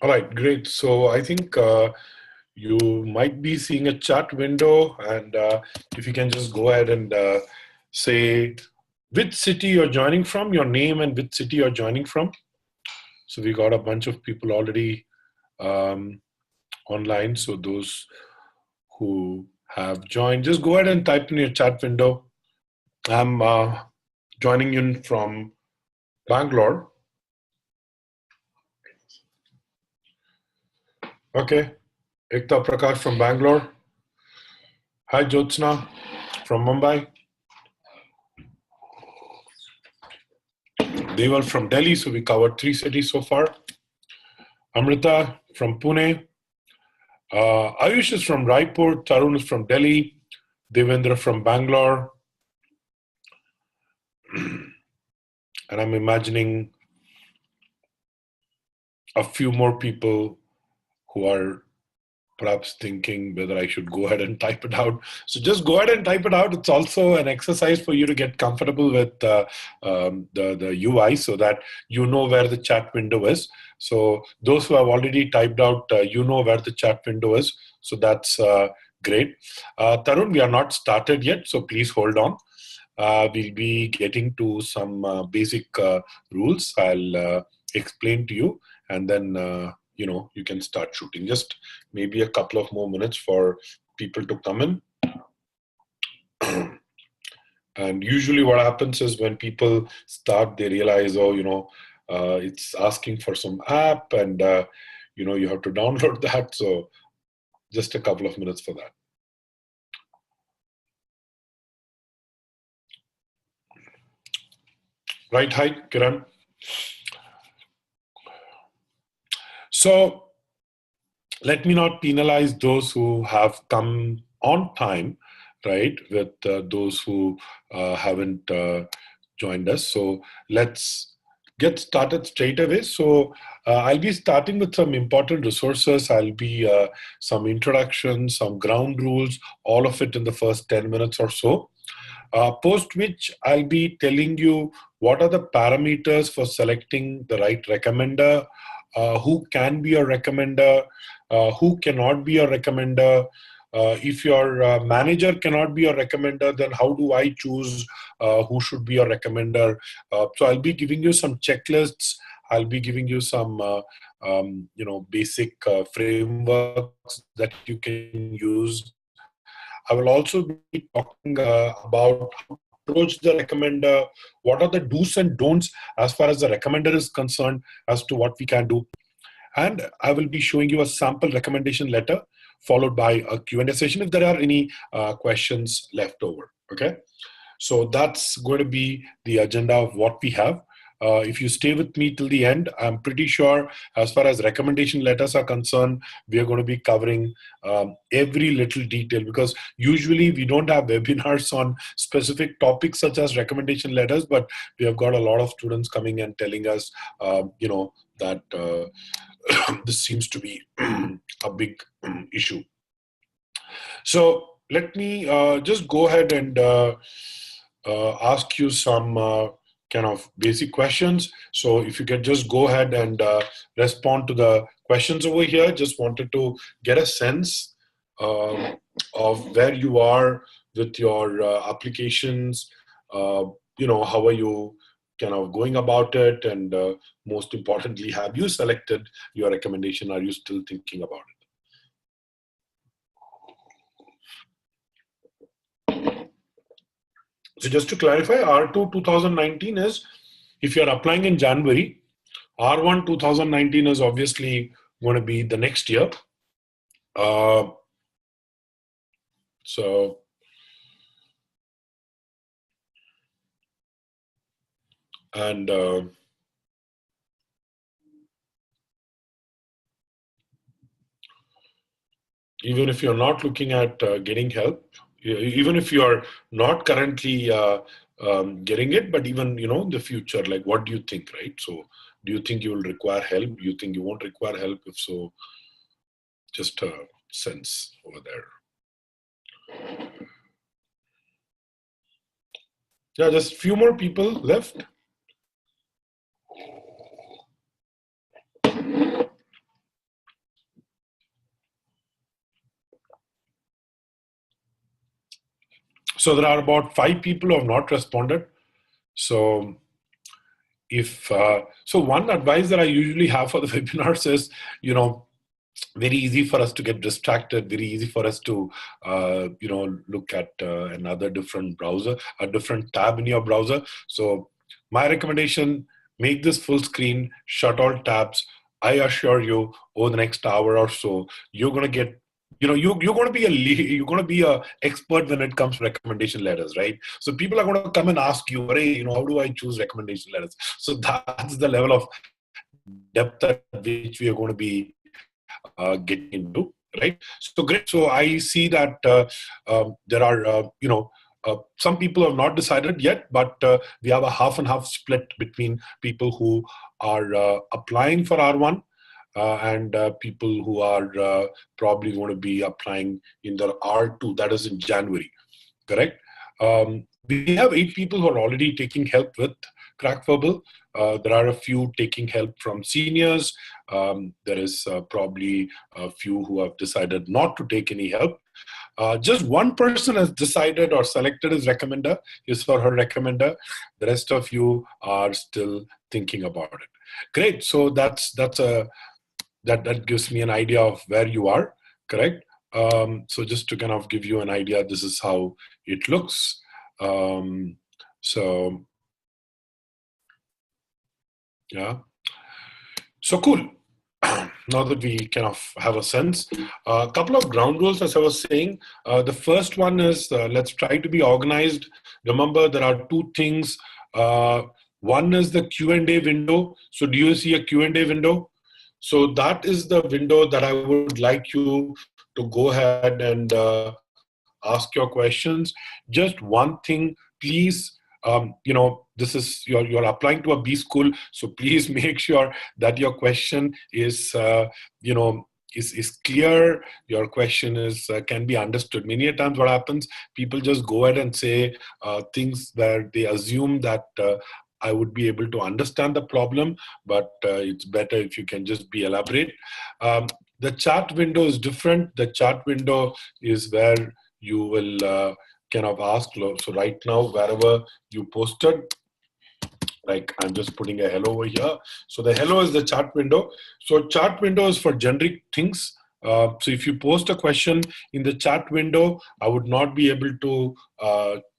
All right, great. So I think you might be seeing a chat window, and if you can just go ahead and say which city you're joining from, your name and which city you're joining from. So we got a bunch of people already online. So those who have joined, just go ahead and type in your chat window. I'm joining in from Bangalore. Okay, Ekta Prakash from Bangalore. Hi, Jyotsna from Mumbai. Deval from Delhi, so we covered 3 cities so far. Amrita from Pune. Ayush is from Raipur. Tarun is from Delhi. Devendra from Bangalore. And I'm imagining a few more people who are perhaps thinking whether I should go ahead and type it out. So just go ahead and type it out. It's also an exercise for you to get comfortable with the UI so that you know where the chat window is. So those who have already typed out, you know where the chat window is. So that's great. Tarun, we are not started yet, so please hold on. We'll be getting to some basic rules. I'll explain to you, and then you can start shooting. Just maybe a couple of more minutes for people to come in. And usually what happens is when people start, they realize, it's asking for some app, and you have to download that. So just a couple of minutes for that. Right, hi, Kiran. So let me not penalize those who have come on time, right, with those who haven't joined us. So let's get started straight away. So I'll be starting with some important resources. I'll be some introduction, some ground rules, all of it in the first 10 minutes or so. Post which I'll be telling you what are the parameters for selecting the right recommender, who can be a recommender, who cannot be a recommender. If your manager cannot be a recommender, then how do I choose who should be a recommender? So I'll be giving you some checklists. I'll be giving you some basic frameworks that you can use. I will also be talking about how to approach the recommender, what are the do's and don'ts as far as the recommender is concerned, as to what we can do. And I will be showing you a sample recommendation letter followed by a Q&A session if there are any questions left over. Okay, so that's going to be the agenda of what we have. If you stay with me till the end, I'm pretty sure as far as recommendation letters are concerned, we are going to be covering every little detail, because usually we don't have webinars on specific topics such as recommendation letters, but we have got a lot of students coming and telling us, that this seems to be a big issue. So let me just go ahead and ask you some kind of basic questions. So if you can just go ahead and respond to the questions over here. Just wanted to get a sense of where you are with your applications. How are you kind of going about it? And most importantly, have you selected your recommendation? Are you still thinking about it? So just to clarify, R2 2019 is if you're applying in January, R1 2019 is obviously going to be the next year. So and even if you're not looking at getting help, even if you're not currently getting it, but even in the future, like what do you think, right? So do you think you will require help? Do you think you won't require help? If so, just a sense over there. Yeah, just a few more people left. So there are about 5 people who have not responded. So if so one advice that I usually have for the webinars is, very easy for us to get distracted, very easy for us to look at another different browser, a different tab in your browser. So my recommendation, make this full screen, shut all tabs. I assure you, over the next hour or so, you're going to get, you're going to be a expert when it comes to recommendation letters, right? So people are going to come and ask you, hey, how do I choose recommendation letters? So that's the level of depth at which we are going to be getting into, right? So great. So I see that there are, some people have not decided yet, but we have a half and half split between people who are applying for R1 and people who are probably going to be applying in the R2, that is in January, correct? We have 8 people who are already taking help with CrackVerbal. There are a few taking help from seniors. There is probably a few who have decided not to take any help. Just one person has decided or selected his recommender, his or her recommender. The rest of you are still thinking about it. Great. So that gives me an idea of where you are, correct? So just to kind of give you an idea, this is how it looks. Yeah. So cool. Now that we kind of have a sense, a couple of ground rules, as I was saying. The first one is let's try to be organized. Remember, there are 2 things. One is the Q&A window. So do you see a Q&A window? So that is the window that I would like you to go ahead and ask your questions. Just one thing, please. This is you're applying to a B school, so please make sure that your question is is clear. Your question is can be understood. Many a times, what happens, people just go ahead and say things where they assume that I would be able to understand the problem, but it's better if you can just be elaborate. The chat window is different. The chat window is where you will kind of ask. So right now, wherever you posted, like I'm just putting a hello over here. So the hello is the chat window. So chat window is for generic things. So if you post a question in the chat window, I would not be able to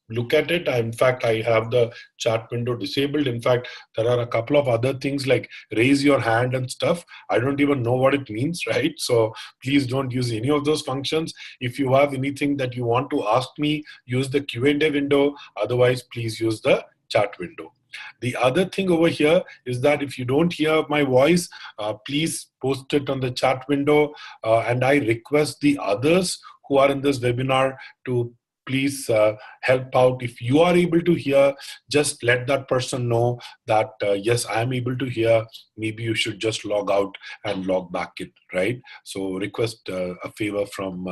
look at it. In fact, I have the chat window disabled. In fact, there are a couple of other things like raise your hand and stuff. I don't even know what it means, right? So please don't use any of those functions. If you have anything that you want to ask me, use the Q&A window. Otherwise, please use the chat window. The other thing over here is that if you don't hear my voice, please post it on the chat window. And I request the others who are in this webinar to please help out. If you are able to hear, just let that person know that, yes, I am able to hear. Maybe you should just log out and log back in, right? So request a favor from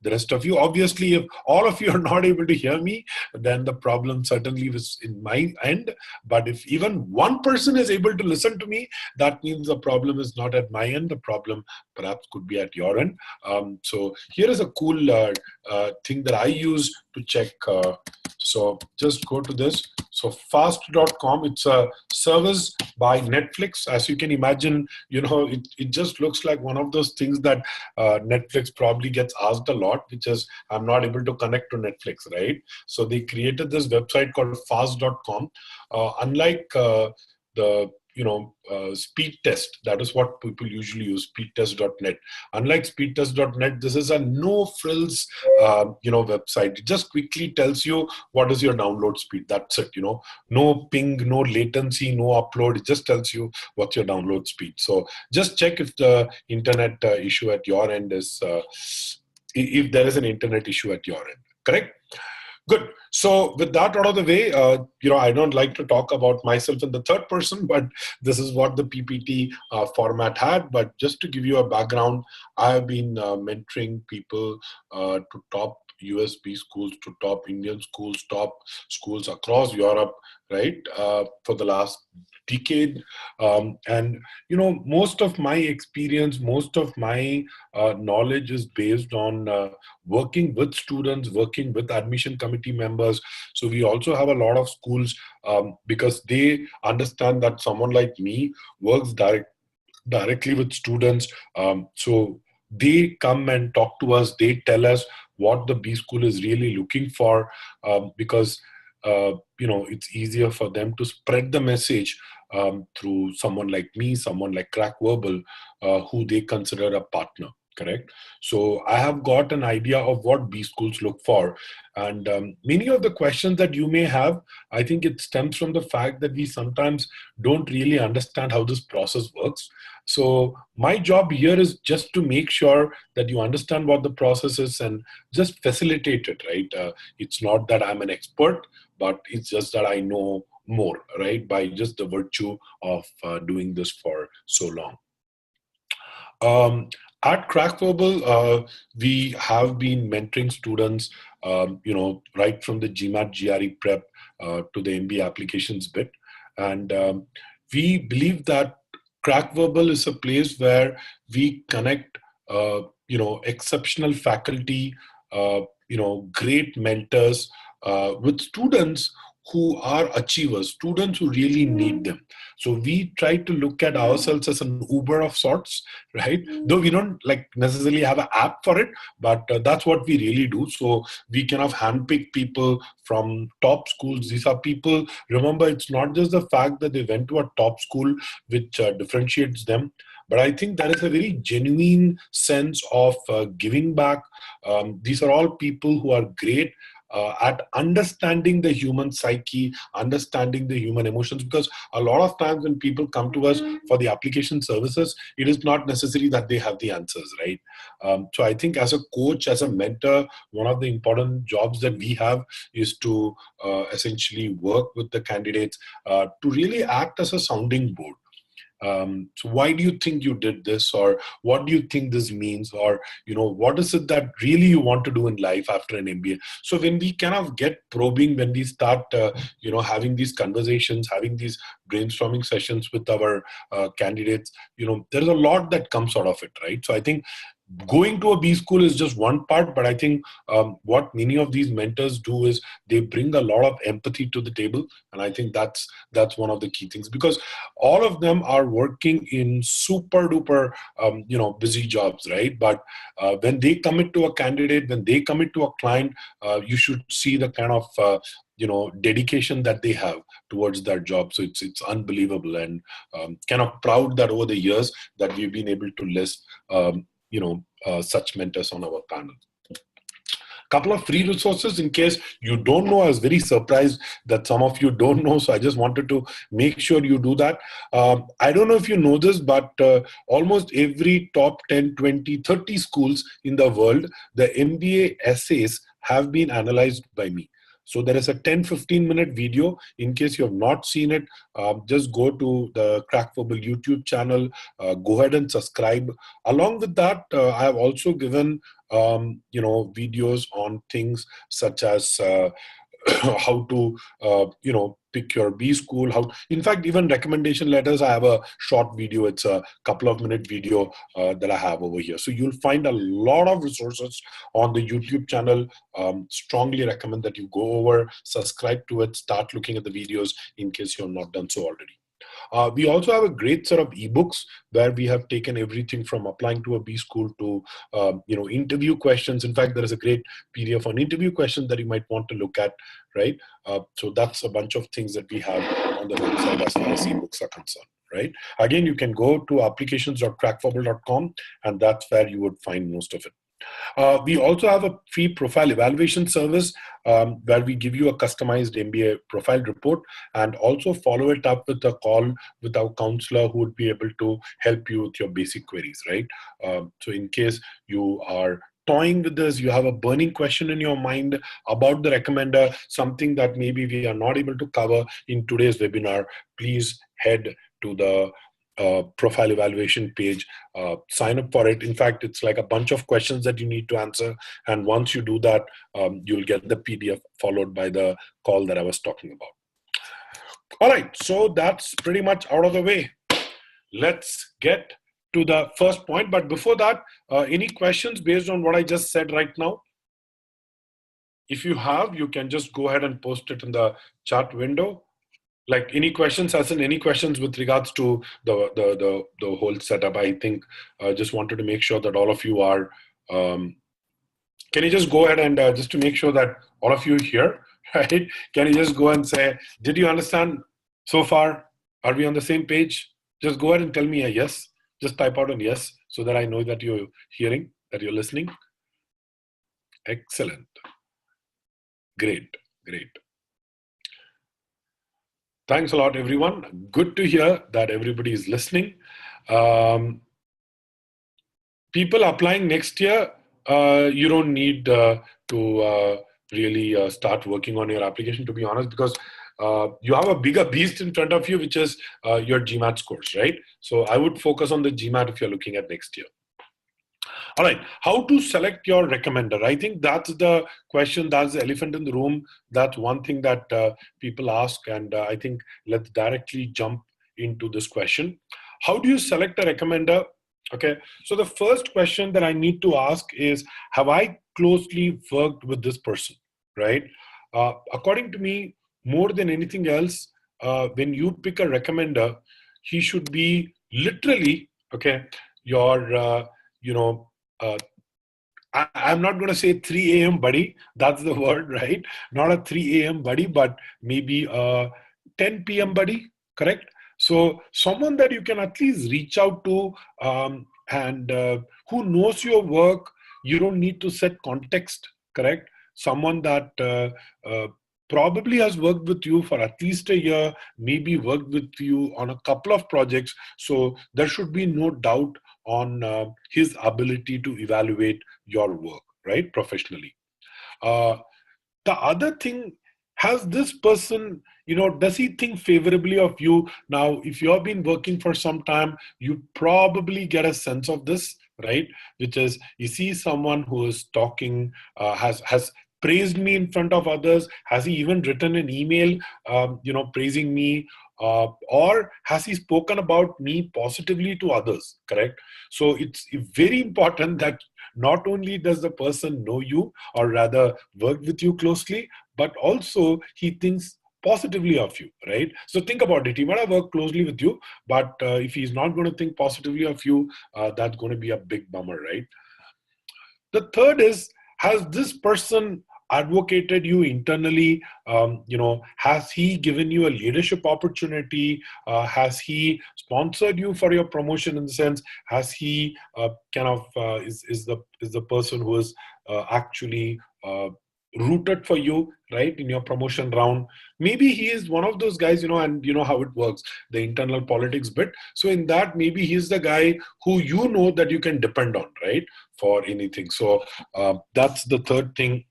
the rest of you. Obviously, if all of you are not able to hear me, then the problem certainly was in my end. But if even one person is able to listen to me, that means the problem is not at my end. The problem perhaps could be at your end. So here is a cool thing that I use to check. So just go to this. So fast.com, it's a service by Netflix. As you can imagine, it just looks like one of those things that Netflix probably gets asked a lot, which is I'm not able to connect to Netflix, right? So they created this website called fast.com. Unlike the speed test, that is what people usually use, speedtest.net. Unlike speedtest.net, this is a no frills website. It just quickly tells you what is your download speed. That's it. No ping, no latency, no upload. It just tells you what's your download speed. So just check if the internet issue at your end is if there is an internet issue at your end. Correct? Good. So with that out of the way, I don't like to talk about myself in the third person, but this is what the PPT format had. But just to give you a background, I have been mentoring people to top USB schools to top Indian schools, top schools across Europe, right, for the last decade. And, most of my experience, most of my knowledge is based on working with students, working with admission committee members. So we also have a lot of schools because they understand that someone like me works directly with students. So they come and talk to us. They tell us what the B school is really looking for, because it's easier for them to spread the message through someone like me, someone like CrackVerbal, who they consider a partner. Correct. So I have got an idea of what B schools look for. And many of the questions that you may have, I think it stems from the fact that we sometimes don't really understand how this process works. So my job here is just to make sure that you understand what the process is and just facilitate it, right? It's not that I'm an expert, but it's just that I know more, right? By just the virtue of doing this for so long. At CrackVerbal, we have been mentoring students, right from the GMAT GRE prep to the MBA applications bit. And we believe that CrackVerbal is a place where we connect, exceptional faculty, great mentors with students who are achievers, students who really need them. So we try to look at ourselves as an Uber of sorts, right? Though we don't necessarily have an app for it, but that's what we really do. So we kind of handpick people from top schools. These are people, remember, it's not just the fact that they went to a top school which differentiates them, but I think there is a very genuine sense of giving back. These are all people who are great at understanding the human psyche, understanding the human emotions, because a lot of times when people come to us for the application services, it is not necessary that they have the answers, right? So I think as a coach, as a mentor, one of the important jobs that we have is to essentially work with the candidates to really act as a sounding board. So why do you think you did this, or what do you think this means, or what is it that really you want to do in life after an MBA? So when we kind of get probing, when we start having these conversations, having these brainstorming sessions with our candidates, there's a lot that comes out of it, right? So I think going to a B school is just one part, but I think what many of these mentors do is they bring a lot of empathy to the table, and I think that's one of the key things, because all of them are working in super duper busy jobs, right? But when they commit to a candidate, when they commit to a client, you should see the kind of dedication that they have towards that job. So it's unbelievable, and kind of proud that over the years that we've been able to list such mentors on our panel. Couple of free resources in case you don't know. I was very surprised that some of you don't know, so I just wanted to make sure you do that. I don't know if you know this, but almost every top 10, 20, 30 schools in the world, the MBA essays have been analyzed by me. So there is a 10-15 minute video. In case you have not seen it, just go to the CrackVerbal YouTube channel, go ahead and subscribe. Along with that, I have also given videos on things such as how to pick your B school, in fact, even recommendation letters. I have a short video. It's a couple of minute video that I have over here. So you'll find a lot of resources on the YouTube channel. Strongly recommend that you go over, subscribe to it, start looking at the videos in case you have not done so already. We also have a great set of ebooks where we have taken everything from applying to a B school to interview questions. In fact, there is a great PDF on interview questions that you might want to look at, right? So that's a bunch of things that we have on the website as far as ebooks are concerned, right? Again, you can go to applications.crackverbal.com, and that's where you would find most of it. We also have a free profile evaluation service where we give you a customized MBA profile report, and also follow it up with a call with our counselor who would be able to help you with your basic queries, right? So in case you are toying with this, you have a burning question in your mind about the recommender, something that maybe we are not able to cover in today's webinar, please head to the profile evaluation page. Sign up for it. In fact, it's like a bunch of questions that you need to answer. And once you do that, you'll get the PDF followed by the call that I was talking about. All right, so that's pretty much out of the way. Let's get to the first point. But before that, any questions based on what I just said right now? If you have, you can just go ahead and post it in the chat window. Like any questions, as in any questions with regards to the whole setup. I think just wanted to make sure that all of you are, can you just go ahead and just to make sure that all of you here, right? Can you just go and say, did you understand so far? Are we on the same page? Just go ahead and tell me a yes. Just type out a yes so that I know that you're hearing, that you're listening. Excellent. Great, great. Thanks a lot, everyone. Good to hear that everybody is listening. People applying next year, you don't need to really start working on your application, to be honest, because you have a bigger beast in front of you, which is your GMAT scores, right? So I would focus on the GMAT if you're looking at next year. All right, how to select your recommender? I think that's the question, that's the elephant in the room. That's one thing that people ask, and I think let's directly jump into this question. How do you select a recommender? Okay, so the first question that I need to ask is, have I closely worked with this person, right? According to me, more than anything else, when you pick a recommender, he should be literally, okay, your, I'm not going to say 3 a.m. buddy. That's the word, right? Not a 3 a.m. buddy, but maybe a 10 p.m. buddy, correct? So someone that you can at least reach out to and who knows your work. You don't need to set context, correct? Someone that probably has worked with you for at least a year, maybe worked with you on a couple of projects. So there should be no doubt on his ability to evaluate your work, right, professionally. The other thing, has this person, does he think favorably of you? Now, if you've been working for some time, you probably get a sense of this, right? Which is, you see someone who is talking, has praised me in front of others. Has he even written an email, praising me? Or has he spoken about me positively to others, correct? So it's very important that not only does the person know you, or rather work with you closely, but also he thinks positively of you, right? So think about it. He might have worked closely with you, but if he's not going to think positively of you, that's going to be a big bummer, right? The third is, has this person advocated you internally? Has he given you a leadership opportunity? Has he sponsored you for your promotion? In the sense, has he is the person who is actually rooted for you, right, in your promotion round? Maybe he is one of those guys, and you know how it works, the internal politics bit. So in that, maybe he's the guy who that you can depend on, right, for anything. So that's the third thing.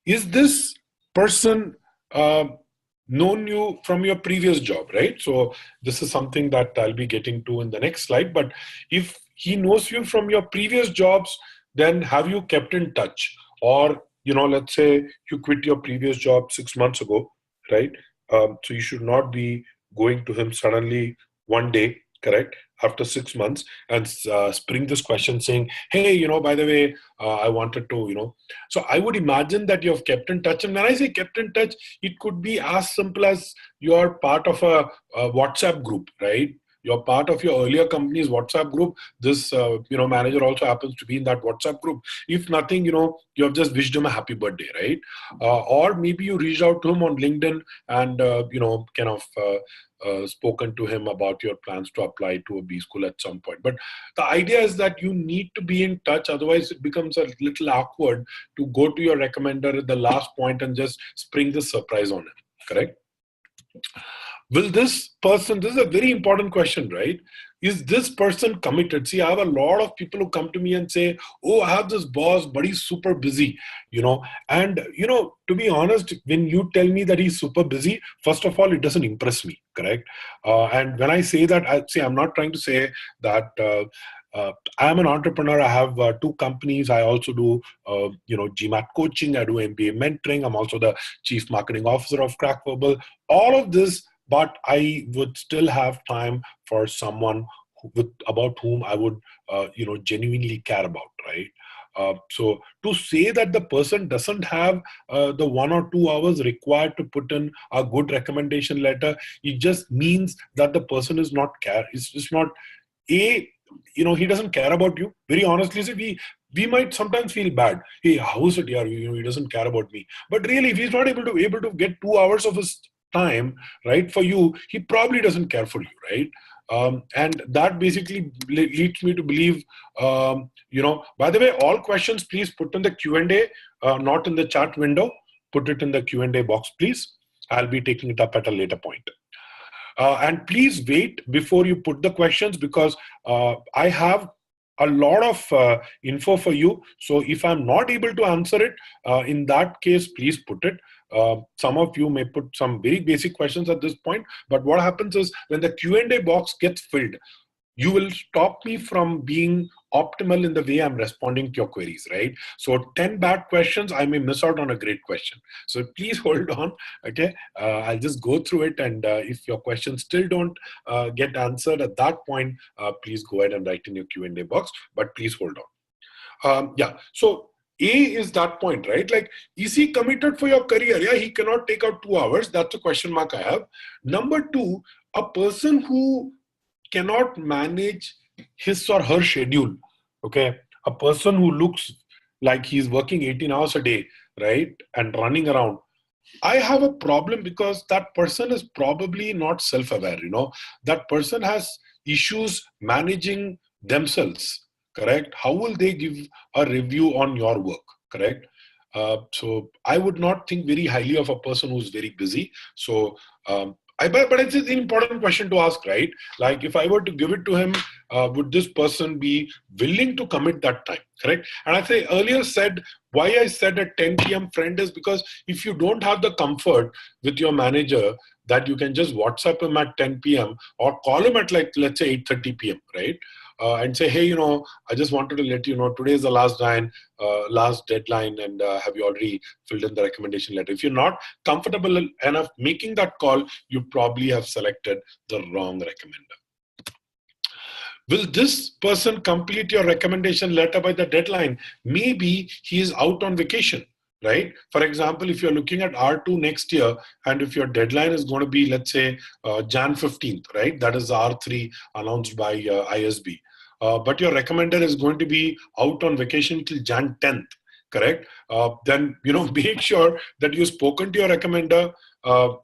Is this person known you from your previous job, right? So this is something that I'll be getting to in the next slide. But if he knows you from your previous jobs, then have you kept in touch? Or, let's say you quit your previous job 6 months ago, right? So you should not be going to him suddenly one day, correct, after 6 months, and spring this question saying, hey, by the way, I wanted to, So I would imagine that you have kept in touch. And when I say kept in touch, it could be as simple as you're part of a WhatsApp group, right? You're part of your earlier company's WhatsApp group. This, manager also happens to be in that WhatsApp group. If nothing, you have just wished him a happy birthday, right? Or maybe you reached out to him on LinkedIn and, spoken to him about your plans to apply to a B school at some point. But the idea is that you need to be in touch. Otherwise, it becomes a little awkward to go to your recommender at the last point and just spring the surprise on him, correct? Will this person, this is a very important question, right? Is this person committed? See, I have a lot of people who come to me and say, oh, I have this boss, but he's super busy, and, to be honest, when you tell me that he's super busy, first of all, it doesn't impress me, correct? And when I say that, I'm not trying to say that I'm an entrepreneur. I have 2 companies. I also do, GMAT coaching. I do MBA mentoring. I'm also the chief marketing officer of CrackVerbal. All of this, but I would still have time for someone about whom I would, genuinely care about, right? So to say that the person doesn't have the 1 or 2 hours required to put in a good recommendation letter, it just means that the person is not care. It's just not he doesn't care about you. Very honestly, see, we might sometimes feel bad. Hey, how is it here? He doesn't care about me. But really, if he's not able to get 2 hours of his time, right, for you, he probably doesn't care for you, right? And that basically leads me to believe, by the way, all questions, please put in the Q&A, not in the chat window. Put it in the Q&A box, please. I'll be taking it up at a later point. And please wait before you put the questions, because I have a lot of info for you. So if I'm not able to answer it, in that case, please put it. Some of you may put some very basic questions at this point, but what happens is when the Q&A box gets filled, you will stop me from being optimal in the way I'm responding to your queries, right? So 10 bad questions, I may miss out on a great question. So please hold on, okay? I'll just go through it, and if your questions still don't get answered at that point, please go ahead and write in your Q&A box, but please hold on. So A is that point, right? Like, is he committed for your career? Yeah, he cannot take out 2 hours. That's a question mark I have. Number 2, a person who cannot manage his or her schedule, okay? A person who looks like he's working 18 hours a day, right? And running around. I have a problem, because that person is probably not self-aware, That person has issues managing themselves, correct? How will they give a review on your work, correct? So I would not think very highly of a person who's very busy. So, but it's an important question to ask, right? Like, if I were to give it to him, would this person be willing to commit that time, correct? And I say earlier said, why I said at 10 p.m. friend is because if you don't have the comfort with your manager that you can just WhatsApp him at 10 p.m. or call him at, like, let's say 8:30 p.m., right? And say, hey, I just wanted to let you know today is the last deadline, and have you already filled in the recommendation letter? If you're not comfortable enough making that call, you probably have selected the wrong recommender. Will this person complete your recommendation letter by the deadline? Maybe he is out on vacation, right? For example, if you're looking at R2 next year, and if your deadline is going to be, let's say, Jan 15th, right? That is R3 announced by ISB. But your recommender is going to be out on vacation till Jan 10th, correct? Then, make sure that you've spoken to your recommender.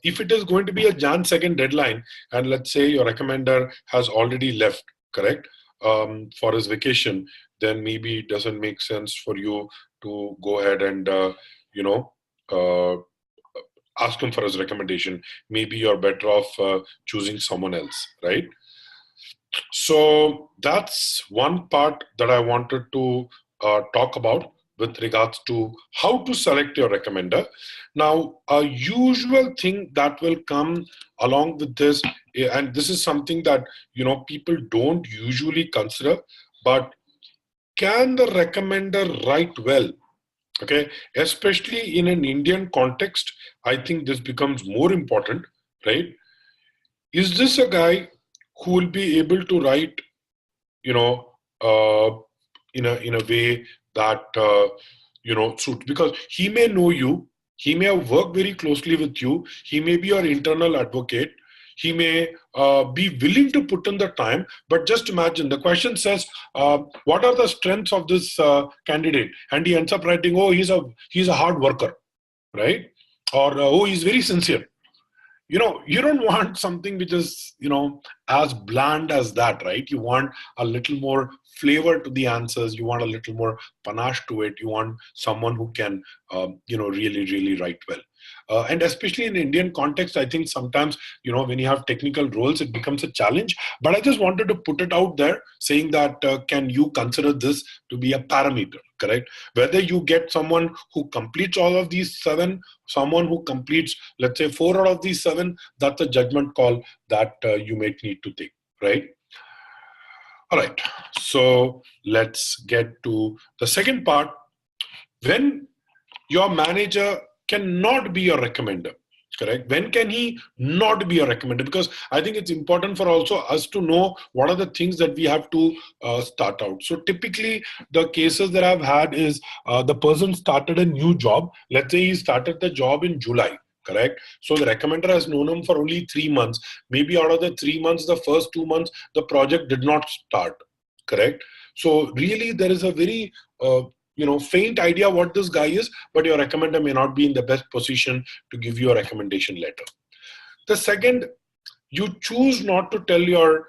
If it is going to be a Jan 2nd deadline, and let's say your recommender has already left, correct, for his vacation, then maybe it doesn't make sense for you to go ahead and, ask him for his recommendation. Maybe you're better off choosing someone else, right? So that's one part that I wanted to talk about with regards to how to select your recommender. Now, a usual thing that will come along with this, and this is something that people don't usually consider, but can the recommender write well? Okay, especially in an Indian context, I think this becomes more important, right? Is this a guy who will be able to write, in a way that suit? Because he may know you, he may have worked very closely with you, he may be your internal advocate, he may be willing to put in the time. But just imagine, the question says, what are the strengths of this candidate? And he ends up writing, oh, he's a hard worker, right? Or oh, he's very sincere. You don't want something which is, as bland as that, right? You want a little more flavor to the answers. You want a little more panache to it. You want someone who can, really, really write well. And especially in Indian context, I think sometimes, when you have technical roles, it becomes a challenge. But I just wanted to put it out there saying that, can you consider this to be a parameter, correct? Whether you get someone who completes all of these 7, someone who completes, let's say, 4 out of these 7, that's a judgment call that you might need to take, right? All right, so let's get to the second part. When your manager cannot be your recommender, correct? When can he not be a recommender? Because I think it's important for also us to know what are the things that we have to start out. So typically the cases that I've had is the person started a new job. Let's say he started the job in July, correct? So the recommender has known him for only 3 months. Maybe out of the 3 months, the first 2 months, the project did not start, correct? So really there is a very faint idea what this guy is, but your recommender may not be in the best position to give you a recommendation letter. The second, you choose not to tell your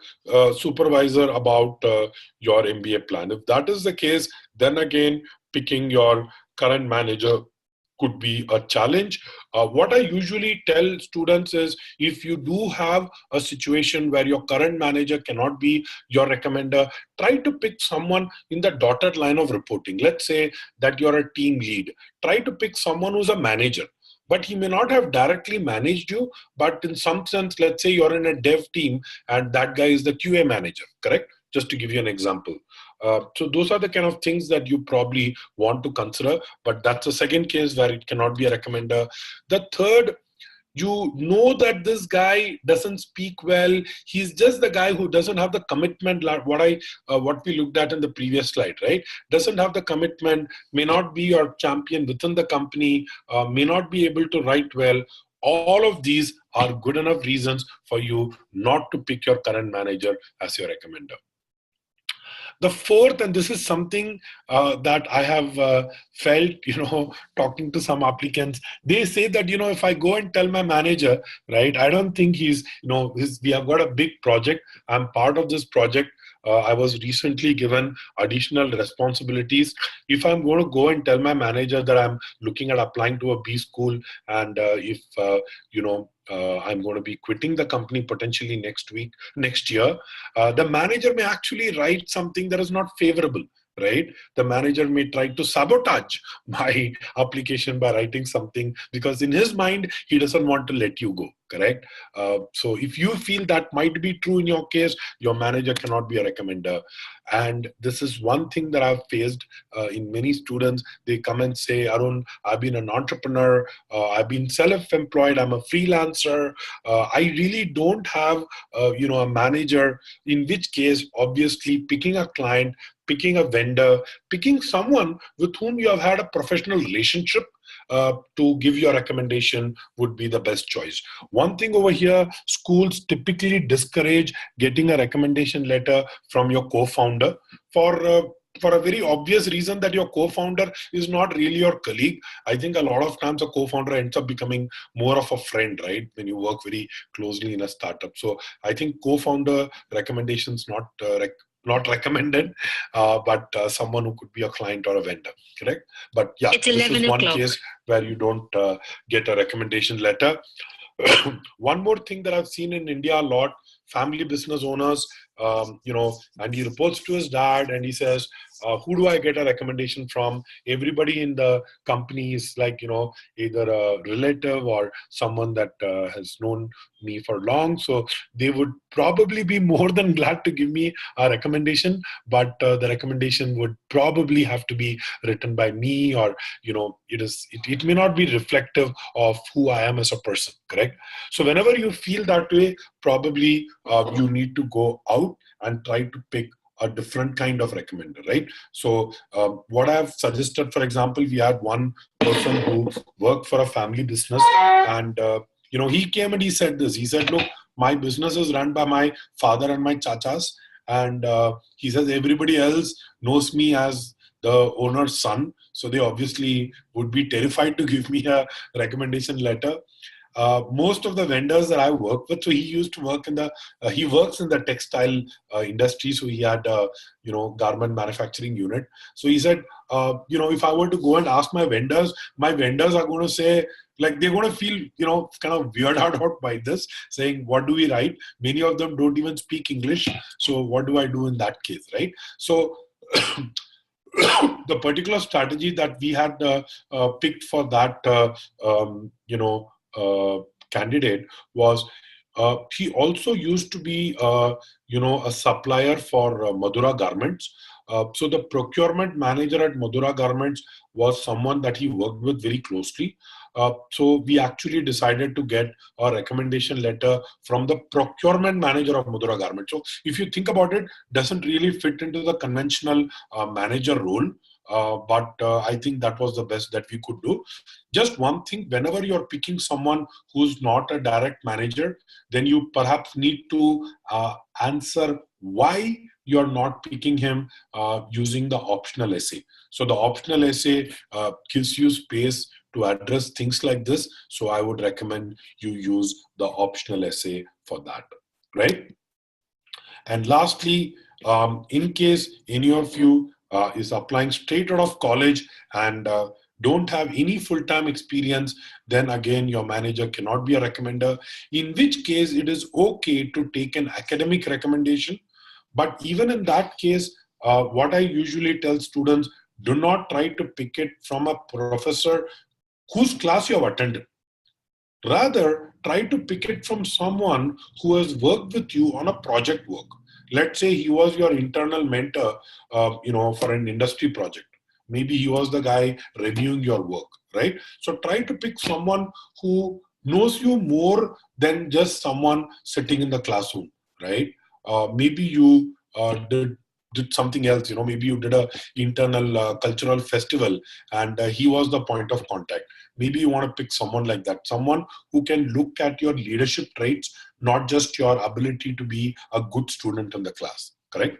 supervisor about your MBA plan. If that is the case, then again, picking your current manager could be a challenge. What I usually tell students is, if you do have a situation where your current manager cannot be your recommender, try to pick someone in the dotted line of reporting. Let's say that you're a team lead. Try to pick someone who's a manager, but he may not have directly managed you, but in some sense, let's say you're in a dev team and that guy is the QA manager, correct? Just to give you an example. So those are the kind of things that you probably want to consider, but that's the second case where it cannot be a recommender. The third, you know that this guy doesn't speak well. He's just the guy who doesn't have the commitment, what we looked at in the previous slide, right? Doesn't have the commitment, may not be your champion within the company, may not be able to write well. All of these are good enough reasons for you not to pick your current manager as your recommender. The fourth, and this is something that I have felt, talking to some applicants, they say that, if I go and tell my manager, right, I don't think he's, we have got a big project. I'm part of this project. I was recently given additional responsibilities. If I'm going to go and tell my manager that I'm looking at applying to a B school, and if, I'm going to be quitting the company potentially next year, the manager may actually write something that is not favorable, right? The manager may try to sabotage my application by writing something, because in his mind, he doesn't want to let you go, correct? So if you feel that might be true in your case, your manager cannot be a recommender. And this is one thing that I've faced in many students. They come and say, Arun, I've been an entrepreneur, I've been self-employed, I'm a freelancer, I really don't have a manager, in which case, obviously, picking a client, picking a vendor, picking someone with whom you have had a professional relationship to give your recommendation would be the best choice. One thing over here, schools typically discourage getting a recommendation letter from your co-founder for a very obvious reason, that your co-founder is not really your colleague. I think a lot of times a co-founder ends up becoming more of a friend, right? When you work very closely in a startup. So I think co-founder recommendations not recommended, but someone who could be a client or a vendor, correct? But yeah, it's this is one case where you don't get a recommendation letter. One more thing that I've seen in India a lot, family business owners, and he reports to his dad and he says, who do I get a recommendation from? Everybody in the company is like, either a relative or someone that has known me for long. So they would probably be more than glad to give me a recommendation, but the recommendation would probably have to be written by me, or, it may not be reflective of who I am as a person, correct? So whenever you feel that way, probably you need to go out and try to pick a different kind of recommender, right? So what I've suggested, for example, we had one person who worked for a family business, and he came and he said this. He said, look, my business is run by my father and my chachas, and he says everybody else knows me as the owner's son, so they obviously would be terrified to give me a recommendation letter. most of the vendors that I work with, so he used to work in the, he works in the textile industry. So he had, garment manufacturing unit. So he said, if I were to go and ask my vendors are going to say, like, they're going to feel, kind of weird out by this, saying, what do we write? Many of them don't even speak English. So what do I do in that case, right? So the particular strategy that we had picked for that, candidate was, he also used to be, a supplier for Madura Garments. So the procurement manager at Madura Garments was someone that he worked with very closely. So we actually decided to get a recommendation letter from the procurement manager of Madura Garments. So if you think about it, doesn't really fit into the conventional manager role. But I think that was the best that we could do. Just one thing, whenever you're picking someone who's not a direct manager, then you perhaps need to answer why you're not picking him using the optional essay. So the optional essay gives you space to address things like this. So I would recommend you use the optional essay for that, right? And lastly, in case any of you is applying straight out of college and don't have any full-time experience, then again, your manager cannot be a recommender, in which case it is okay to take an academic recommendation. But even in that case, what I usually tell students, do not try to pick it from a professor whose class you have attended. Rather, try to pick it from someone who has worked with you on a project work. Let's say he was your internal mentor, for an industry project. Maybe he was the guy reviewing your work, right? So try to pick someone who knows you more than just someone sitting in the classroom, right? Maybe you did something else, maybe you did a internal cultural festival and he was the point of contact. Maybe you want to pick someone like that, someone who can look at your leadership traits, not just your ability to be a good student in the class, correct?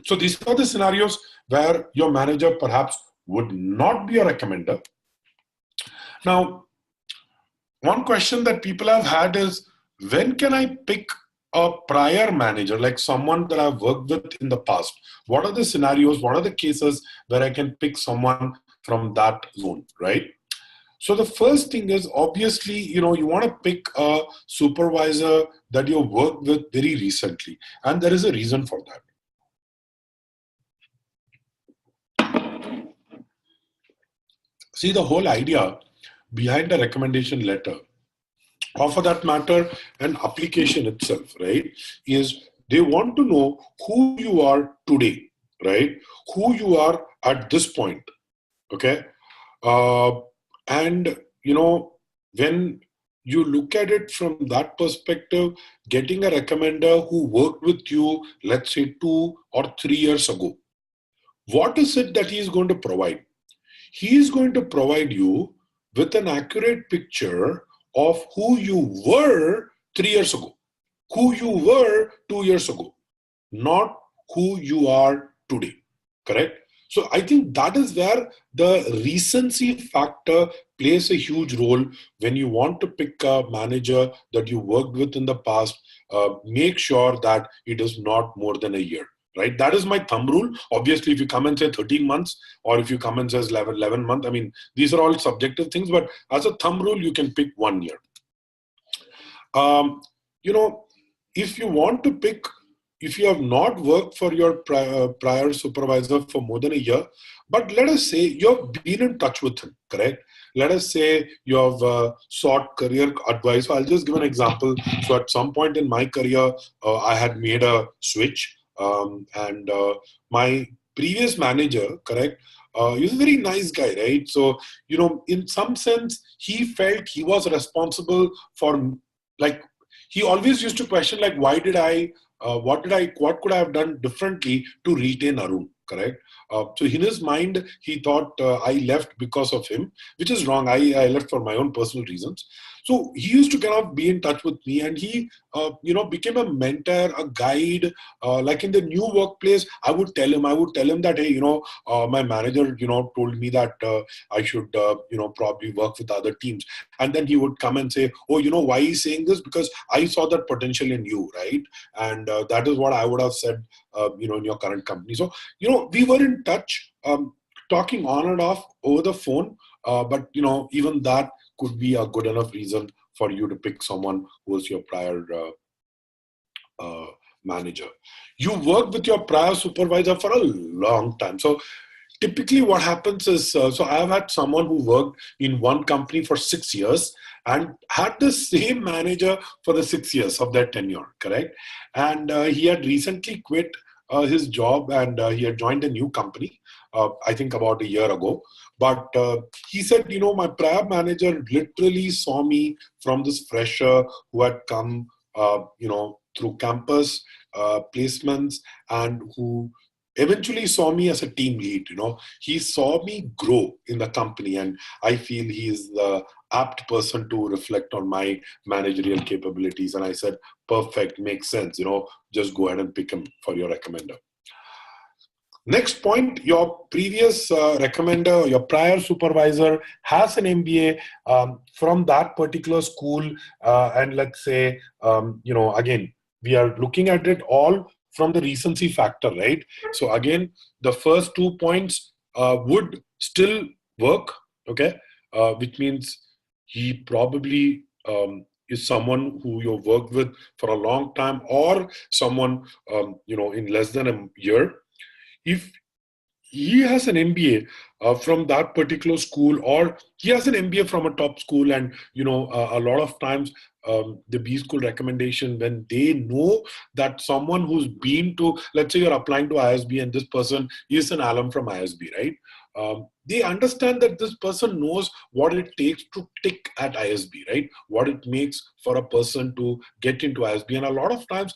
So these are the scenarios where your manager perhaps would not be a recommender. Now, one question that people have had is, when can I pick a prior manager, like someone that I've worked with in the past? What are the scenarios? What are the cases where I can pick someone from that zone, right? So the first thing is, obviously, you want to pick a supervisor that you worked with very recently. And there is a reason for that. See, the whole idea behind a recommendation letter, or for that matter, an application itself, right, is they want to know who you are today, right? Who you are at this point, okay? And, when you look at it from that perspective, getting a recommender who worked with you, let's say 2 or 3 years ago, what is it that he is going to provide? He is going to provide you with an accurate picture of who you were 3 years ago, who you were 2 years ago, not who you are today, correct? So I think that is where the recency factor plays a huge role. When you want to pick a manager that you worked with in the past, make sure that it is not more than a year, right? That is my thumb rule. Obviously, if you come and say 13 months, or if you come and say 11 months, I mean, these are all subjective things, but as a thumb rule, you can pick 1 year. If you want to pick, if you have not worked for your prior supervisor for more than a year, but let us say you've been in touch with him, correct? Let us say you have sought career advice. So I'll just give an example. So at some point in my career, I had made a switch, and my previous manager, correct, he was a very nice guy, right? So, in some sense, he felt he was responsible for, like, he always used to question, like, what could I have done differently to retain Arun, correct? So in his mind, he thought I left because of him, which is wrong. I left for my own personal reasons. So he used to kind of be in touch with me, and he, became a mentor, a guide. Like in the new workplace, I would tell him that, hey, my manager, told me that I should, probably work with other teams. And then he would come and say, oh, why he's saying this? Because I saw that potential in you, right? And that is what I would have said, in your current company. So, we were in touch, talking on and off over the phone. But, even that could be a good enough reason for you to pick someone who was your prior manager. You worked with your prior supervisor for a long time. So typically what happens is, so I've had someone who worked in one company for 6 years and had the same manager for the 6 years of their tenure, correct? And he had recently quit his job, and he had joined a new company, I think about a year ago. But he said, my prior manager literally saw me from this fresher who had come, through campus placements, and who eventually saw me as a team lead. He saw me grow in the company, and I feel he is the apt person to reflect on my managerial capabilities. And I said, perfect, makes sense. Just go ahead and pick him for your recommender. Next point, your previous recommender, your prior supervisor has an MBA from that particular school. And let's say, again, we are looking at it all from the recency factor, right? So again, the first 2 points would still work, okay? Which means he probably is someone who you've worked with for a long time, or someone, in less than a year. If he has an MBA from that particular school, or he has an MBA from a top school, and a lot of times the B school recommendation, when they know that someone who's been to, let's say you're applying to ISB and this person is an alum from ISB, right? They understand that this person knows what it takes to tick at ISB, right? What it makes for a person to get into ISB. And a lot of times,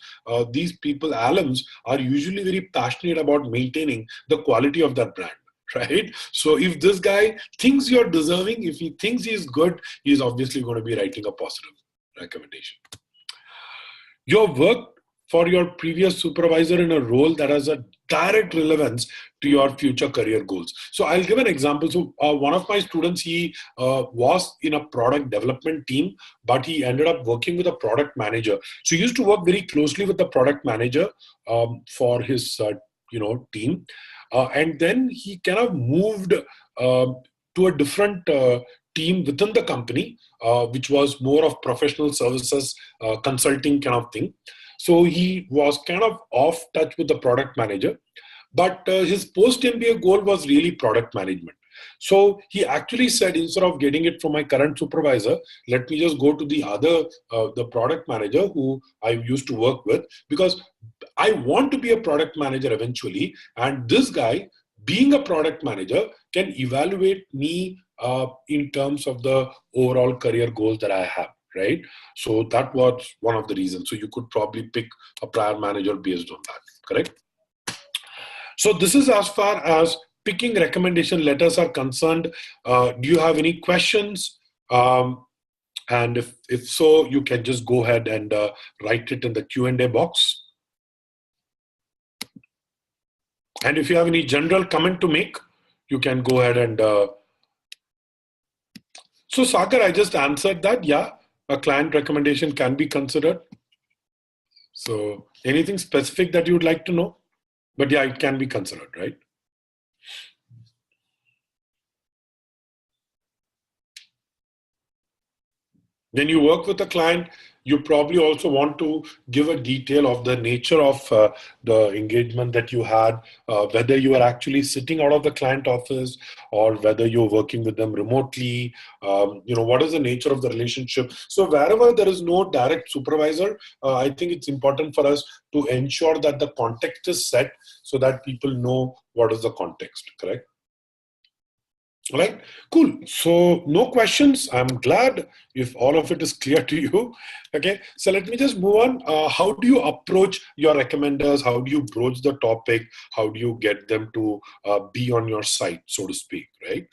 these people, alums, are usually very passionate about maintaining the quality of their brand, right? So if this guy thinks you're deserving, if he thinks he's good, he's obviously going to be writing a positive recommendation. Your work for your previous supervisor in a role that has a direct relevance to your future career goals. So I'll give an example. So one of my students, he was in a product development team, but he ended up working with a product manager. So he used to work very closely with the product manager for his team. And then he kind of moved to a different team within the company, which was more of professional services, consulting kind of thing. So he was kind of off touch with the product manager, but his post-MBA goal was really product management. So he actually said, instead of getting it from my current supervisor, let me just go to the other, the product manager who I used to work with, because I want to be a product manager eventually. And this guy, being a product manager, can evaluate me in terms of the overall career goals that I have. Right? So that was one of the reasons. So you could probably pick a prior manager based on that, correct? So this is as far as picking recommendation letters are concerned. Do you have any questions? And if so, you can just go ahead and write it in the Q&A box. And if you have any general comment to make, you can go ahead and... So Sagar, I just answered that, yeah. A client recommendation can be considered. So anything specific that you would like to know? But yeah, it can be considered, right? When you work with a client, you probably also want to give a detail of the nature of the engagement that you had, whether you are actually sitting out of the client office or whether you're working with them remotely. What is the nature of the relationship? So wherever there is no direct supervisor, I think it's important for us to ensure that the context is set so that people know what is the context, correct? All right, cool. So no questions. I'm glad if all of it is clear to you. Okay, so let me just move on. How do you approach your recommenders? How do you broach the topic? How do you get them to be on your side, so to speak, right?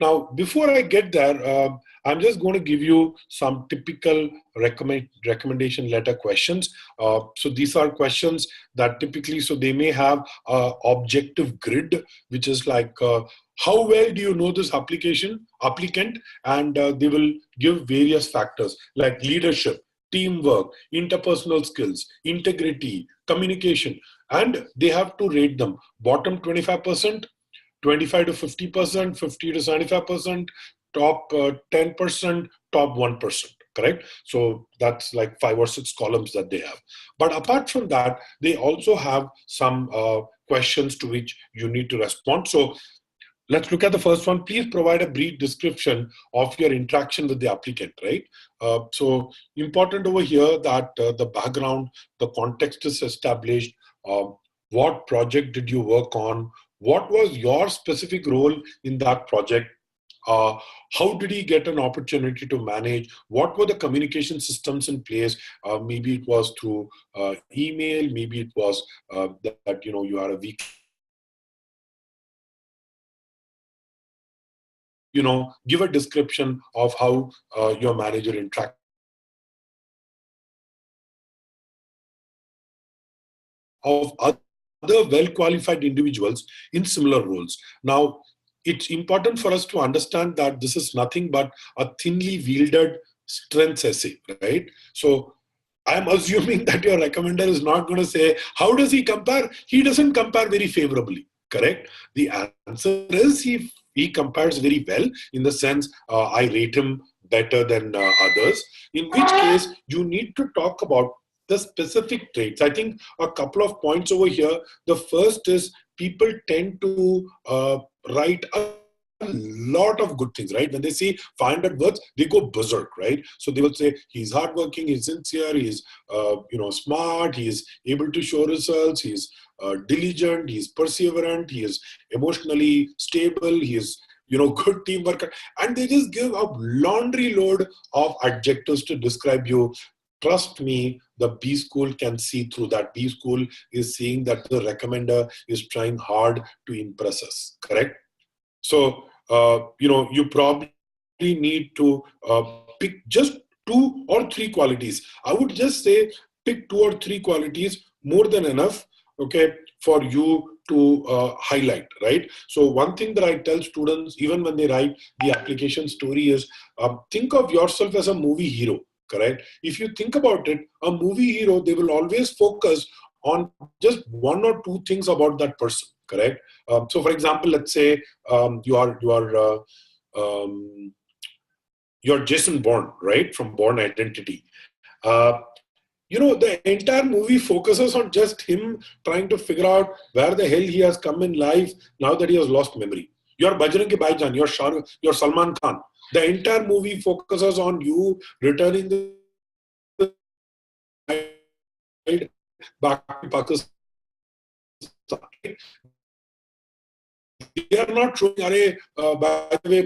Now, before I get there, I'm just going to give you some typical recommendation letter questions. So these are questions that typically, so they may have a objective grid, which is like, how well do you know this applicant? And they will give various factors like leadership, teamwork, interpersonal skills, integrity, communication, and they have to rate them. Bottom 25%, 25 to 50%, 50 to 75%, top 10%, top 1%. Correct? So that's like 5 or 6 columns that they have. But apart from that, they also have some questions to which you need to respond. So let's look at the first one. Please provide a brief description of your interaction with the applicant, right? So important over here that the background, the context is established. What project did you work on? What was your specific role in that project? How did he get an opportunity to manage? What were the communication systems in place? Maybe it was through email. Maybe it was that you are a week. Give a description of how your manager interacts of other well-qualified individuals in similar roles. Now, it's important for us to understand that this is nothing but a thinly wielded strengths essay, right? So I'm assuming that your recommender is not going to say, how does he compare? He doesn't compare very favorably, correct? The answer is he compares very well, in the sense I rate him better than others, in which case you need to talk about the specific traits. I think a couple of points over here. The first is people tend to write a lot of good things, right? When they see 500 words, they go berserk, right? So they will say he's hardworking, he's sincere, he's smart, he's able to show results, he's diligent, he's perseverant, he is emotionally stable, he is good team worker, and they just give a laundry load of adjectives to describe you. Trust me, the B school can see through that. B school is seeing that the recommender is trying hard to impress us, correct? So, you probably need to pick just 2 or 3 qualities. I would just say pick 2 or 3 qualities, more than enough, okay, for you to highlight, right? So one thing that I tell students, even when they write the application story, is think of yourself as a movie hero, correct? If you think about it, a movie hero, they will always focus on just 1 or 2 things about that person, correct? So for example, let's say you're Jason Bourne, right? From Bourne Identity. The entire movie focuses on just him trying to figure out where the hell he has come in life now that he has lost memory. You're Bajrangi Bhaijaan, you're Salman Khan. The entire movie focuses on you returning the back to Pakistan. They are not showing, by the way,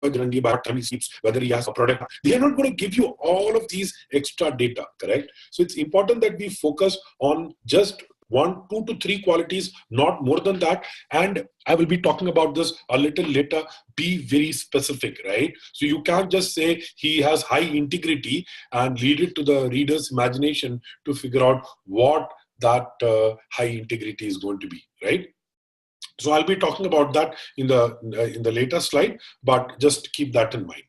Bajrangi Bhaijaan sleeps, whether he has a product. They are not going to give you all of these extra data, correct? So it's important that we focus on just 1, 2 to 3 qualities, not more than that. And I will be talking about this a little later. Be very specific, right? So you can't just say he has high integrity and lead it to the reader's imagination to figure out what that high integrity is going to be, right? So I'll be talking about that in the later slide, but just keep that in mind.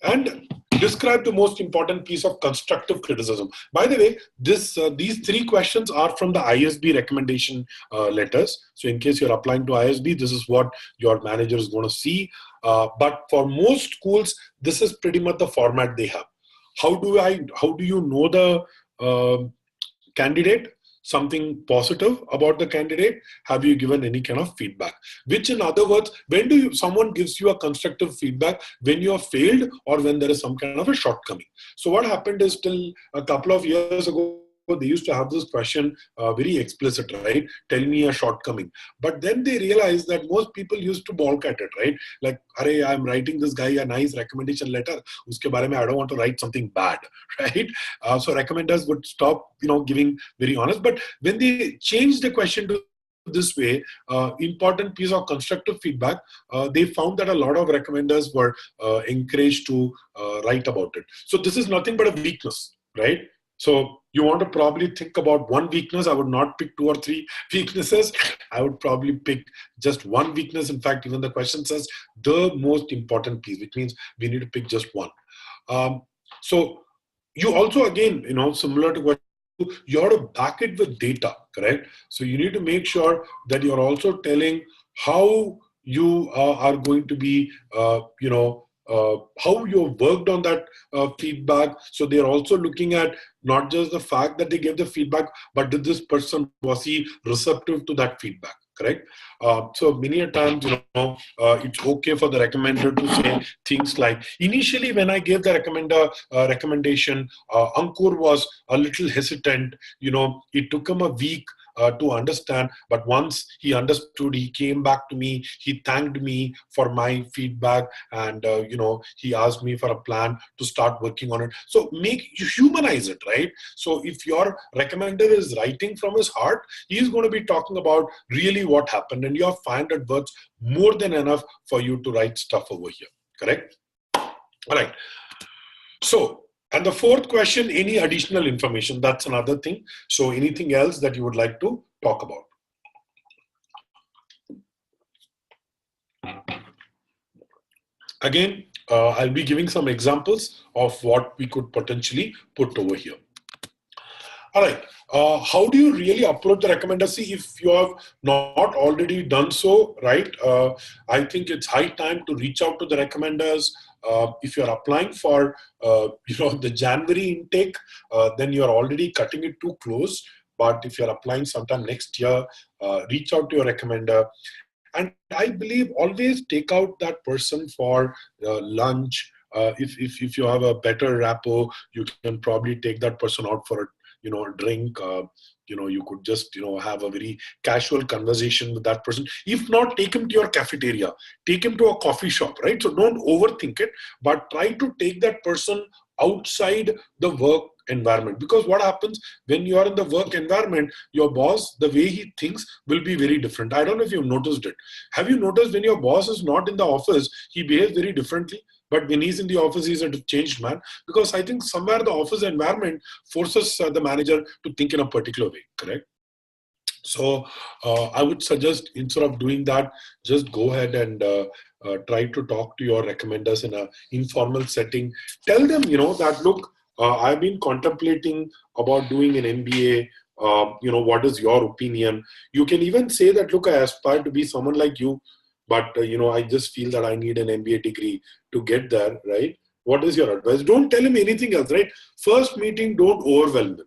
And describe the most important piece of constructive criticism. By the way, these 3 questions are from the ISB recommendation letters. So in case you're applying to ISB, this is what your manager is going to see. But for most schools, this is pretty much the format they have. How do you know the candidate? Something positive about the candidate? Have you given any kind of feedback? Which, in other words, when someone gives you a constructive feedback? When you have failed or when there is some kind of a shortcoming. So what happened is, till a couple of years ago, they used to have this question very explicit, right? Tell me a shortcoming. But then they realized that most people used to balk at it, right? Like, I'm writing this guy a nice recommendation letter. Uske baare mein I don't want to write something bad, right? So recommenders would stop, giving very honest. But when they changed the question to this way, important piece of constructive feedback, they found that a lot of recommenders were encouraged to write about it. So this is nothing but a weakness, right? So you want to probably think about one weakness. I would not pick 2 or 3 weaknesses. I would probably pick just one weakness. In fact, even the question says the most important piece, which means we need to pick just one. So you also, again, similar to what you have to back it with data, correct? So you need to make sure that you're also telling how you are going to be, how you worked on that feedback. So they're also looking at not just the fact that they gave the feedback, but did this person, was he receptive to that feedback, correct? So many a times, it's okay for the recommender to say things like, initially when I gave the recommendation, Ankur was a little hesitant. It took him a week to understand, but once he understood, he came back to me, he thanked me for my feedback, and he asked me for a plan to start working on it. So you humanize it, right? So if your recommender is writing from his heart, he's going to be talking about really what happened, and you have 500 words, more than enough for you to write stuff over here, correct? All right. So, and the fourth question, any additional information? That's another thing. So anything else that you would like to talk about? Again, I'll be giving some examples of what we could potentially put over here. All right. How do you really approach the recommender? See, if you have not already done so, right, I think it's high time to reach out to the recommenders. If you're applying for, the January intake, then you're already cutting it too close. But if you're applying sometime next year, reach out to your recommender. And I believe always take out that person for lunch. If you have a better rapport, you can probably take that person out for a drink. You could just have a very casual conversation with that person. If not, take him to your cafeteria, take him to a coffee shop, right? So don't overthink it, but try to take that person outside the work environment. Because what happens when you are in the work environment, your boss, the way he thinks will be very different. I don't know if you've noticed it. Have you noticed when your boss is not in the office, he behaves very differently? But when he's in the office, he's a changed man. Because I think somewhere the office environment forces the manager to think in a particular way, correct? So I would suggest, instead of doing that, just go ahead and try to talk to your recommenders in an informal setting. Tell them, that, look, I've been contemplating about doing an MBA. What is your opinion? You can even say that, look, I aspire to be someone like you, but I just feel that I need an MBA degree to get there, right? What is your advice? Don't tell him anything else, right? First meeting, don't overwhelm him,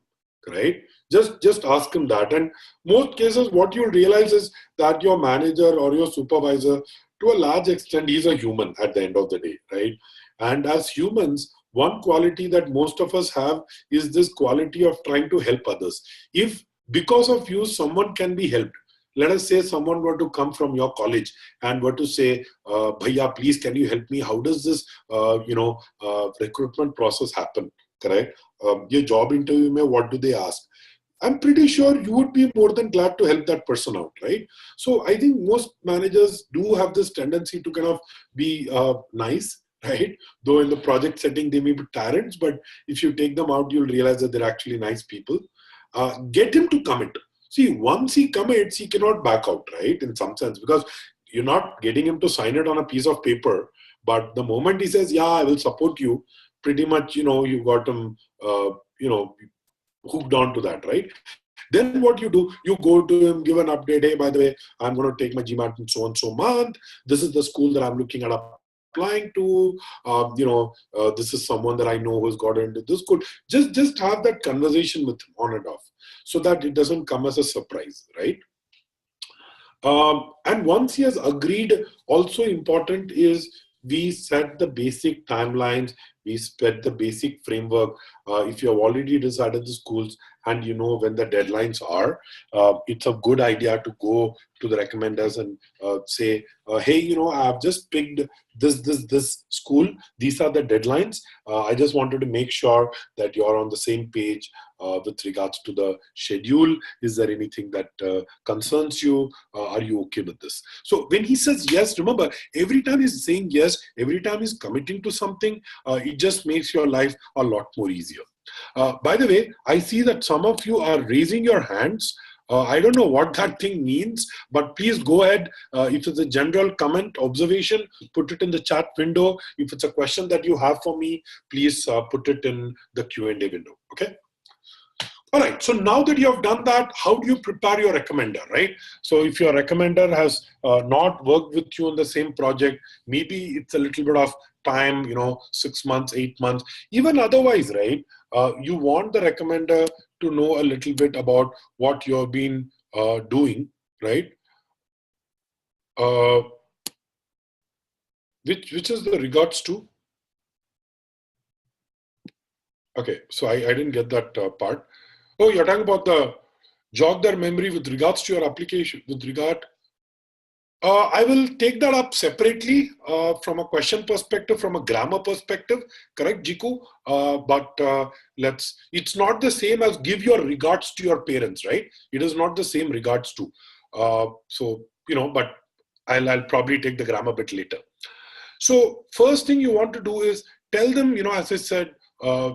right? Just ask him that. And most cases, what you'll realize is that your manager or your supervisor, to a large extent, he's a human at the end of the day, right? And as humans, one quality that most of us have is this quality of trying to help others. If because of you, someone can be helped. Let us say someone were to come from your college and were to say, Bhaiya, please, can you help me? How does this, recruitment process happen? Correct? Your job interview, what do they ask? I'm pretty sure you would be more than glad to help that person out, right? So I think most managers do have this tendency to kind of be nice, right? Though in the project setting, they may be tyrants, but if you take them out, you'll realize that they're actually nice people. Get him to commit. See, once he commits, he cannot back out, right? In some sense, because you're not getting him to sign it on a piece of paper. But the moment he says, yeah, I will support you, pretty much, you got him, hooked on to that, right? Then what you do, you go to him, give an update. Hey, by the way, I'm going to take my GMAT in so-and-so month. This is the school that I'm looking at applying to. This is someone that I know who's got into this school. Just have that conversation with him on and off, so that it doesn't come as a surprise, right? And once he has agreed, also important is we set the basic timelines. We spread the basic framework. If you have already decided the schools and you know when the deadlines are, it's a good idea to go to the recommenders and say, hey, you know, I've just picked this school. These are the deadlines. I just wanted to make sure that you're on the same page with regards to the schedule. Is there anything that concerns you? Are you okay with this? So when he says yes, remember, every time he's saying yes, every time he's committing to something, it just makes your life a lot more easier. By the way, I see that some of you are raising your hands. I don't know what that thing means, but please go ahead. If it's a general comment, observation, put it in the chat window. If it's a question that you have for me, please put it in the Q&A window, okay? All right, so now that you have done that, how do you prepare your recommender, right? So if your recommender has not worked with you on the same project, maybe it's a little bit of time, you know, 6 months, 8 months, even otherwise, right? You want the recommender to know a little bit about what you've been doing, right? Which is the regards to? Okay, so I didn't get that part. Oh, you're talking about the jog their memory with regards to your application, with regard. I will take that up separately from a question perspective, from a grammar perspective, correct, Jiku? It's not the same as give your regards to your parents, right? It is not the same regards to. So, you know, but I'll probably take the grammar bit later. So first thing you want to do is tell them, you know, as I said,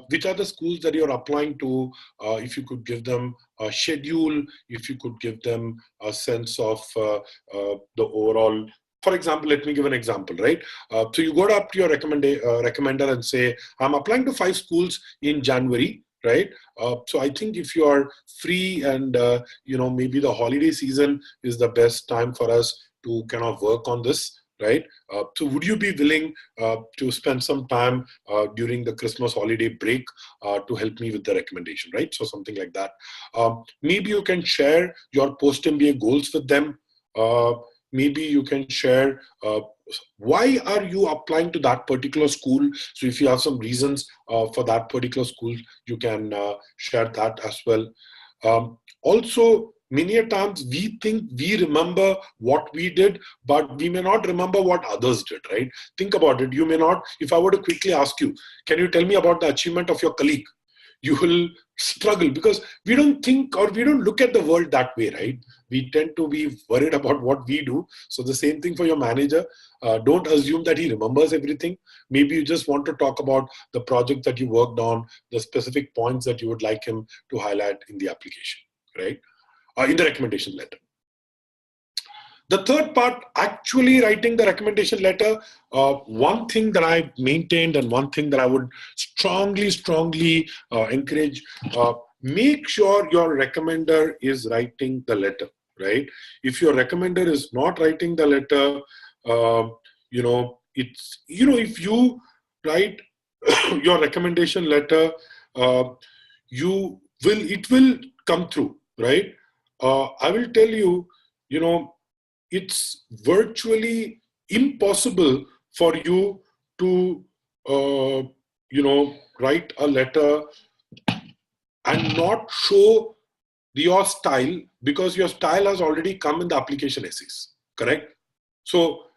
which are the schools that you're applying to. If you could give them a schedule, if you could give them a sense of the overall. For example, let me give an example, right? So you go up to your recommender and say, I'm applying to 5 schools in January, right? So I think if you are free and, you know, maybe the holiday season is the best time for us to kind of work on this, right? So would you be willing to spend some time during the Christmas holiday break to help me with the recommendation, right? So something like that. Maybe you can share your post-MBA goals with them. Maybe you can share why are you applying to that particular school. So if you have some reasons for that particular school, you can share that as well. Also, many a times we think we remember what we did, but we may not remember what others did, right? Think about it. You may not, if I were to quickly ask you, can you tell me about the achievement of your colleague? You will struggle because we don't think or we don't look at the world that way, right? We tend to be worried about what we do. So the same thing for your manager. Don't assume that he remembers everything. Maybe you just want to talk about the project that you worked on, the specific points that you would like him to highlight in the application, right? In the recommendation letter. The third part, actually writing the recommendation letter, one thing that I maintained and one thing that I would strongly encourage, make sure your recommender is writing the letter, right? If your recommender is not writing the letter, you know, it's, you know, if you write your recommendation letter, it will come through, right? I will tell you, you know, it's virtually impossible for you to, you know, write a letter and not show your style, because your style has already come in the application essays, correct? So,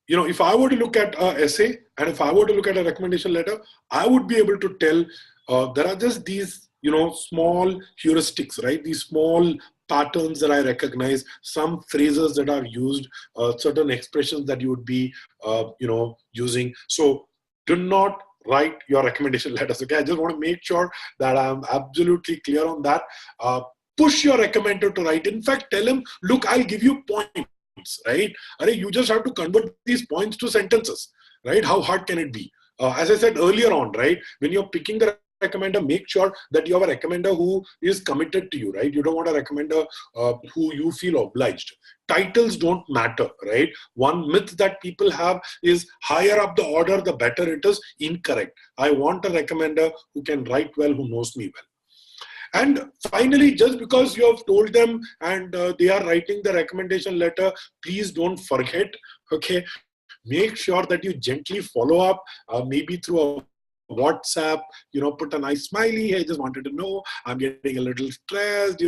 you know, if I were to look at an essay and if I were to look at a recommendation letter, I would be able to tell there are just these, you know, small heuristics, right? These small patterns that I recognize, some phrases that are used, certain expressions that you would be, you know, using. So do not write your recommendation letters, okay? I just want to make sure that I'm absolutely clear on that. Push your recommender to write. In fact, tell him, look, I'll give you points, right? You just have to convert these points to sentences, right? How hard can it be? As I said earlier on, right? When you're picking the recommender, make sure that you have a recommender who is committed to you, right? You don't want a recommender who you feel obliged. Titles don't matter, right? One myth that people have is higher up the order, the better it is. Incorrect. I want a recommender who can write well, who knows me well. And finally, just because you have told them and they are writing the recommendation letter, please don't forget, okay? Make sure that you gently follow up, maybe through a WhatsApp, put a nice smiley. Hey, just wanted to know, I'm getting a little stressed,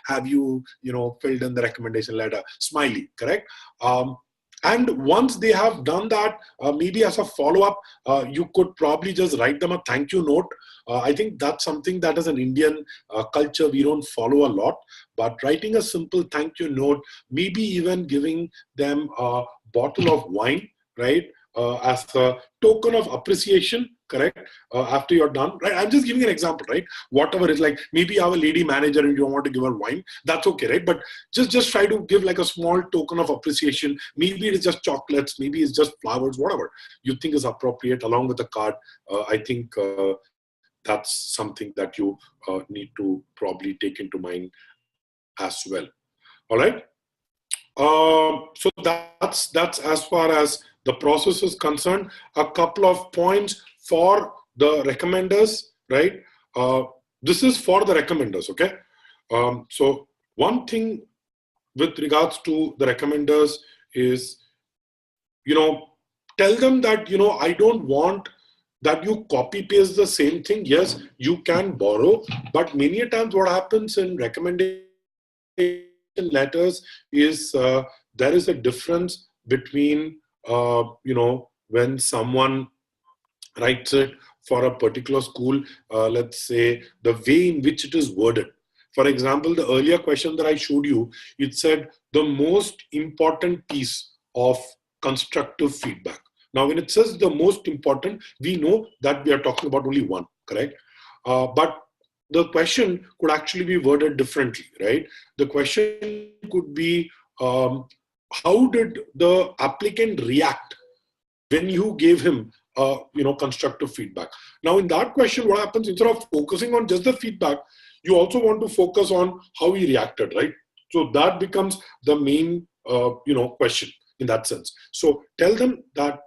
have you, filled in the recommendation letter? Smiley, correct? And once they have done that, maybe as a follow-up, you could probably just write them a thank you note. I think that's something that as an Indian culture, we don't follow a lot. But writing a simple thank you note, maybe even giving them a bottle of wine, right? As a token of appreciation, correct? After you're done, right? I'm just giving an example, right? Whatever is like, maybe you have a lady manager and you don't want to give her wine, that's okay, right? But just try to give like a small token of appreciation. Maybe it is just chocolates, maybe it's just flowers, whatever you think is appropriate along with the card. I think that's something that you need to probably take into mind as well. All right. So that's as far as the process is concerned. A couple of points for the recommenders, right? This is for the recommenders, okay? So one thing with regards to the recommenders is, tell them that, I don't want that you copy paste the same thing. Yes, you can borrow, but many a times what happens in recommendation letters is there is a difference between when someone writes it for a particular school, let's say the way in which it is worded. For example, the earlier question that I showed you, it said the most important piece of constructive feedback. Now, when it says the most important, we know that we are talking about only one, correct? But the question could actually be worded differently, right? The question could be, how did the applicant react when you gave him constructive feedback? Now, in that question, what happens, instead of focusing on just the feedback, you also want to focus on how he reacted, right? So that becomes the main, question in that sense. So tell them that,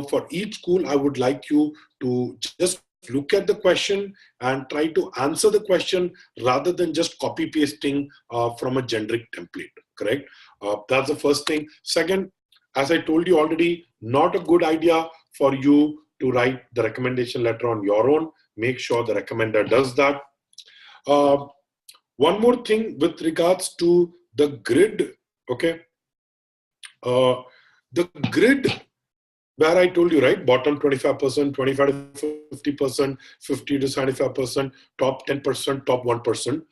for each school, I would like you to just look at the question and try to answer the question rather than just copy pasting from a generic template, correct? That's the first thing. Second, as I told you already, not a good idea for you to write the recommendation letter on your own. Make sure the recommender does that. One more thing with regards to the grid, okay? The grid where I told you, right, bottom 25%, 25 to 50%, 50 to 75%, top 10%, top 1%.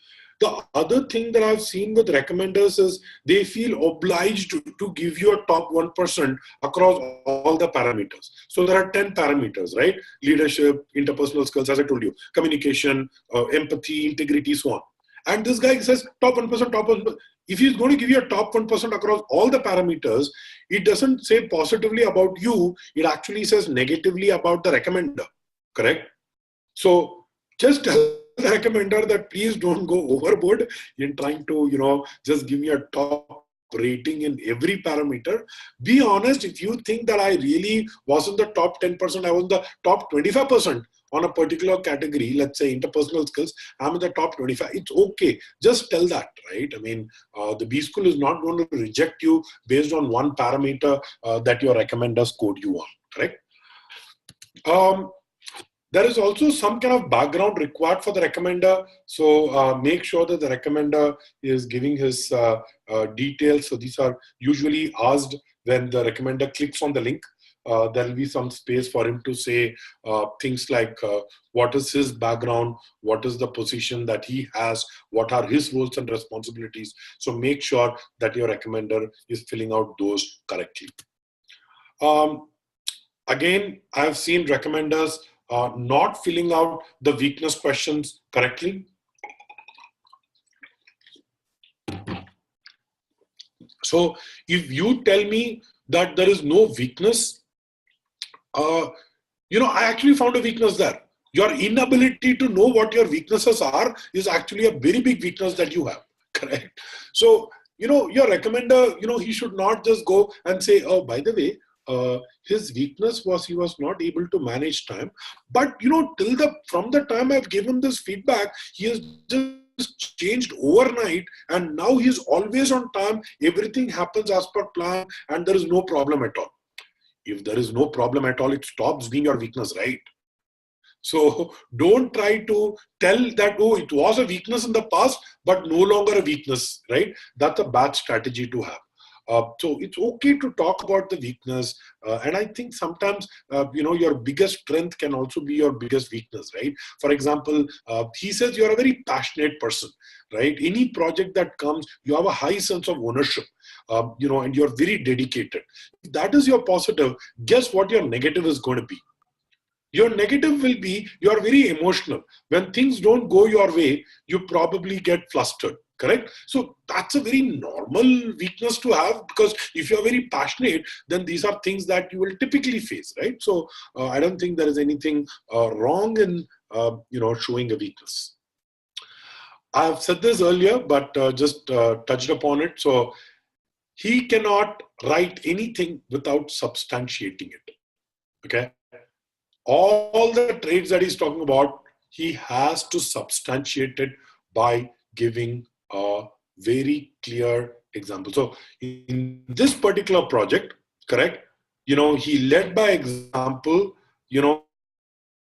The other thing that I've seen with recommenders is they feel obliged to give you a top 1% across all the parameters. So there are 10 parameters, right? Leadership, interpersonal skills, as I told you, communication, empathy, integrity, so on. And this guy says top 1%, top 1%. If he's going to give you a top 1% across all the parameters, it doesn't say positively about you. It actually says negatively about the recommender, correct? So just tell the recommender that please don't go overboard in trying to, just give me a top rating in every parameter. Be honest, if you think that I really was in the top 10%, I was in the top 25%, on a particular category, let's say interpersonal skills, I'm in the top 25. It's okay. Just tell that, right? I mean, the B school is not going to reject you based on one parameter that your recommender scored you on, correct? There is also some kind of background required for the recommender. So make sure that the recommender is giving his details. So these are usually asked when the recommender clicks on the link. There will be some space for him to say things like what is his background, what is the position that he has, what are his roles and responsibilities. So make sure that your recommender is filling out those correctly. Again, I have seen recommenders not filling out the weakness questions correctly. So if you tell me that there is no weakness, I actually found a weakness there. Your inability to know what your weaknesses are is actually a very big weakness that you have, correct? So, your recommender, he should not just go and say, oh, by the way, his weakness was he was not able to manage time. But, from the time I've given this feedback, he has just changed overnight and now he's always on time. Everything happens as per plan and there is no problem at all. If there is no problem at all, it stops being your weakness, right? So don't try to tell that, oh, it was a weakness in the past, but no longer a weakness, right? That's a bad strategy to have. So it's okay to talk about the weakness. And I think sometimes, your biggest strength can also be your biggest weakness, right? For example, he says you're a very passionate person, right? Any project that comes, you have a high sense of ownership, and you're very dedicated. If that is your positive, guess what your negative is going to be? Your negative will be you're very emotional. When things don't go your way, you probably get flustered, correct? So that's a very normal weakness to have, because if you're very passionate, then these are things that you will typically face, right? So I don't think there is anything wrong in showing a weakness. I've said this earlier, but just touched upon it. So he cannot write anything without substantiating it. Okay. All the traits that he's talking about, he has to substantiate it by giving a very clear example. So in this particular project, correct, he led by example,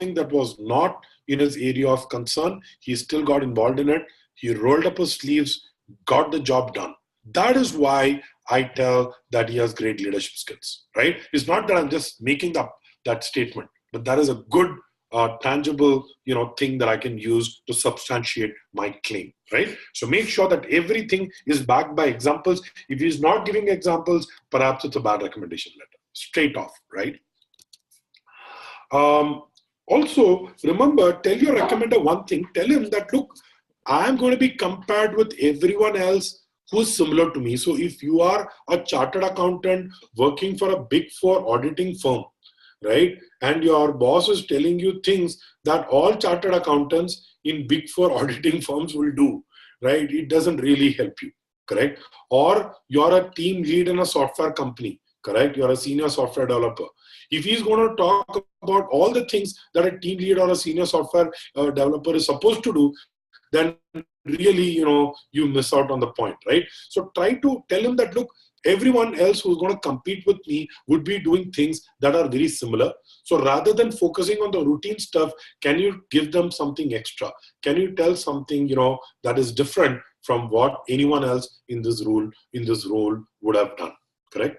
thing that was not in his area of concern, he still got involved in it. He rolled up his sleeves, got the job done. That is why I tell that he has great leadership skills, right? It's not that I'm just making up that statement, but that is a good, tangible, thing that I can use to substantiate my claim, right? So make sure that everything is backed by examples. If he's not giving examples, perhaps it's a bad recommendation letter, straight off, right? Also, remember, tell your recommender one thing. Tell him that, look, I'm going to be compared with everyone else who's similar to me. So if you are a chartered accountant working for a big four auditing firm, right, and your boss is telling you things that all chartered accountants in big four auditing firms will do, right, it doesn't really help you, correct? Or you're a team lead in a software company, correct? You're a senior software developer. If he's going to talk about all the things that a team lead or a senior software developer is supposed to do, then really, you miss out on the point, right? So try to tell him that, look, everyone else who's going to compete with me would be doing things that are very similar. So rather than focusing on the routine stuff, can you give them something extra? Can you tell something, that is different from what anyone else in this role would have done, correct?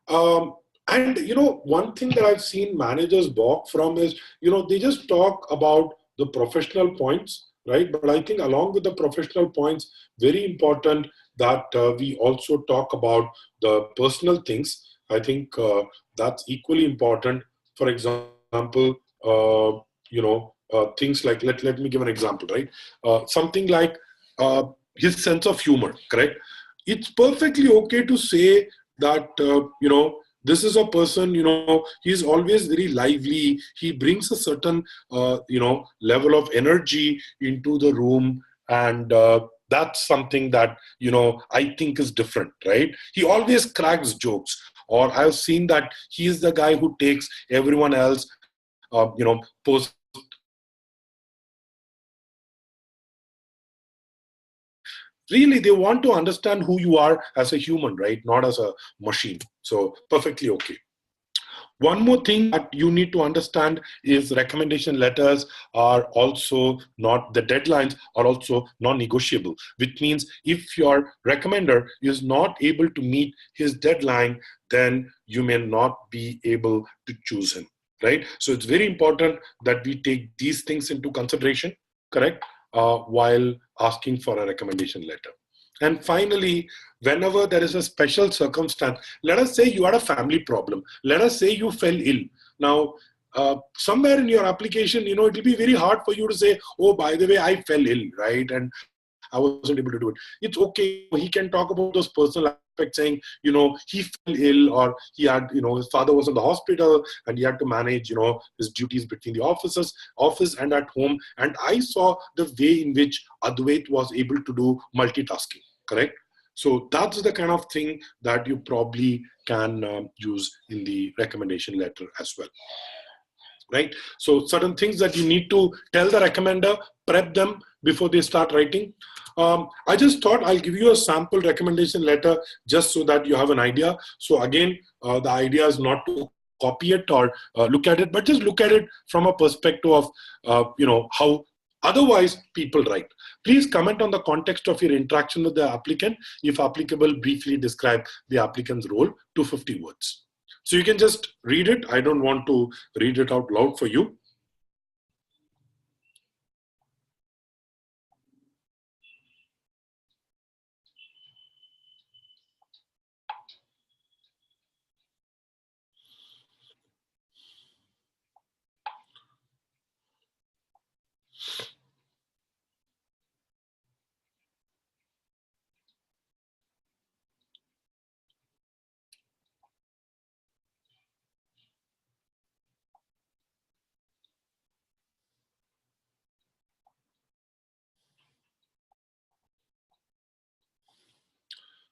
And, one thing that I've seen managers balk from is, they just talk about the professional points, right? But I think along with the professional points, very important that we also talk about the personal things. I think that's equally important. For example, things like, let me give an example, right? Something like his sense of humor, correct? It's perfectly okay to say that, this is a person, he's always very lively. He brings a certain, level of energy into the room. And that's something that, I think is different, right? He always cracks jokes. Or I've seen that he's the guy who takes everyone else, post. Really, they want to understand who you are as a human, right? Not as a machine. So perfectly okay. One more thing that you need to understand is recommendation letters are also not, the deadlines are also non-negotiable, which means if your recommender is not able to meet his deadline, then you may not be able to choose him, right? So it's very important that we take these things into consideration, correct? While asking for a recommendation letter. And finally, whenever there is a special circumstance, let us say you had a family problem. Let us say you fell ill. Now, somewhere in your application, it will be very hard for you to say, oh, by the way, I fell ill, right? And I wasn't able to do it. It's okay. He can talk about those personal aspects, saying, he fell ill, or he had, his father was in the hospital and he had to manage, his duties between the office and at home. And I saw the way in which Advait was able to do multitasking, correct? So that's the kind of thing that you probably can use in the recommendation letter as well. Right? So certain things that you need to tell the recommender, prep them before they start writing. I just thought I'll give you a sample recommendation letter just so that you have an idea. So again, the idea is not to copy it or look at it, but just look at it from a perspective of, how otherwise people write. Please comment on the context of your interaction with the applicant. If applicable, briefly describe the applicant's role, 250 words. So you can just read it. I don't want to read it out loud for you.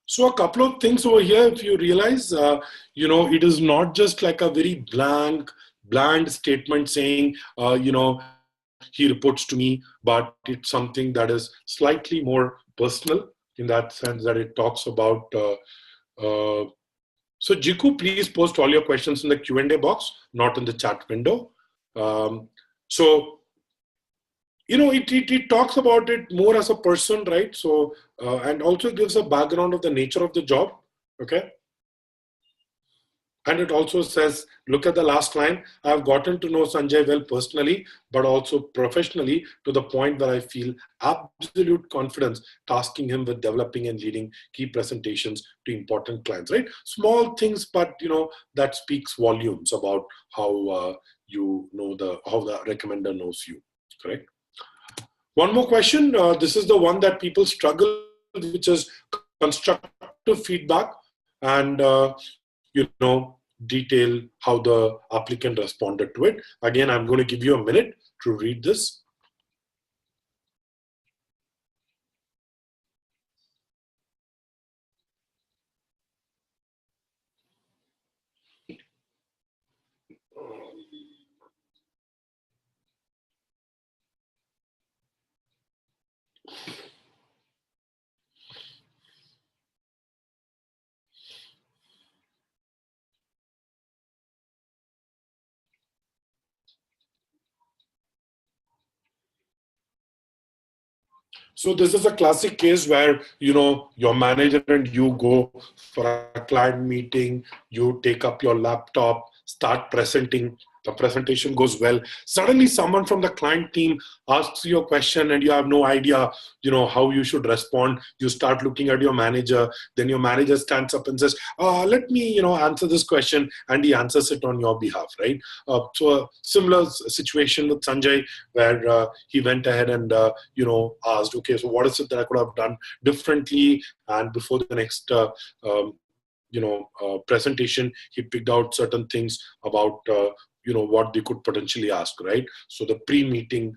So a couple of things over here, if you realize, it is not just like a very bland statement saying, he reports to me, but it's something that is slightly more personal in that sense that it talks about. So Jiku, please post all your questions in the Q&A box, not in the chat window. It talks about it more as a person, right? So, and also gives a background of the nature of the job, okay? And it also says, look at the last line, I've gotten to know Sanjay well personally, but also professionally to the point that I feel absolute confidence tasking him with developing and leading key presentations to important clients, right? Small things, but that speaks volumes about how how the recommender knows you, correct? One more question. This is the one that people struggle with, which is constructive feedback and, detail how the applicant responded to it. Again, I'm going to give you a minute to read this. So this is a classic case where, your manager and you go for a client meeting, you take up your laptop, start presenting, the presentation goes well. Suddenly someone from the client team asks you a question and you have no idea, how you should respond. You start looking at your manager, then your manager stands up and says, let me, answer this question, and he answers it on your behalf, right? So a similar situation with Sanjay, where he went ahead and, asked, okay, so what is it that I could have done differently? And before the next, presentation, he picked out certain things about, what they could potentially ask, right? So the pre-meeting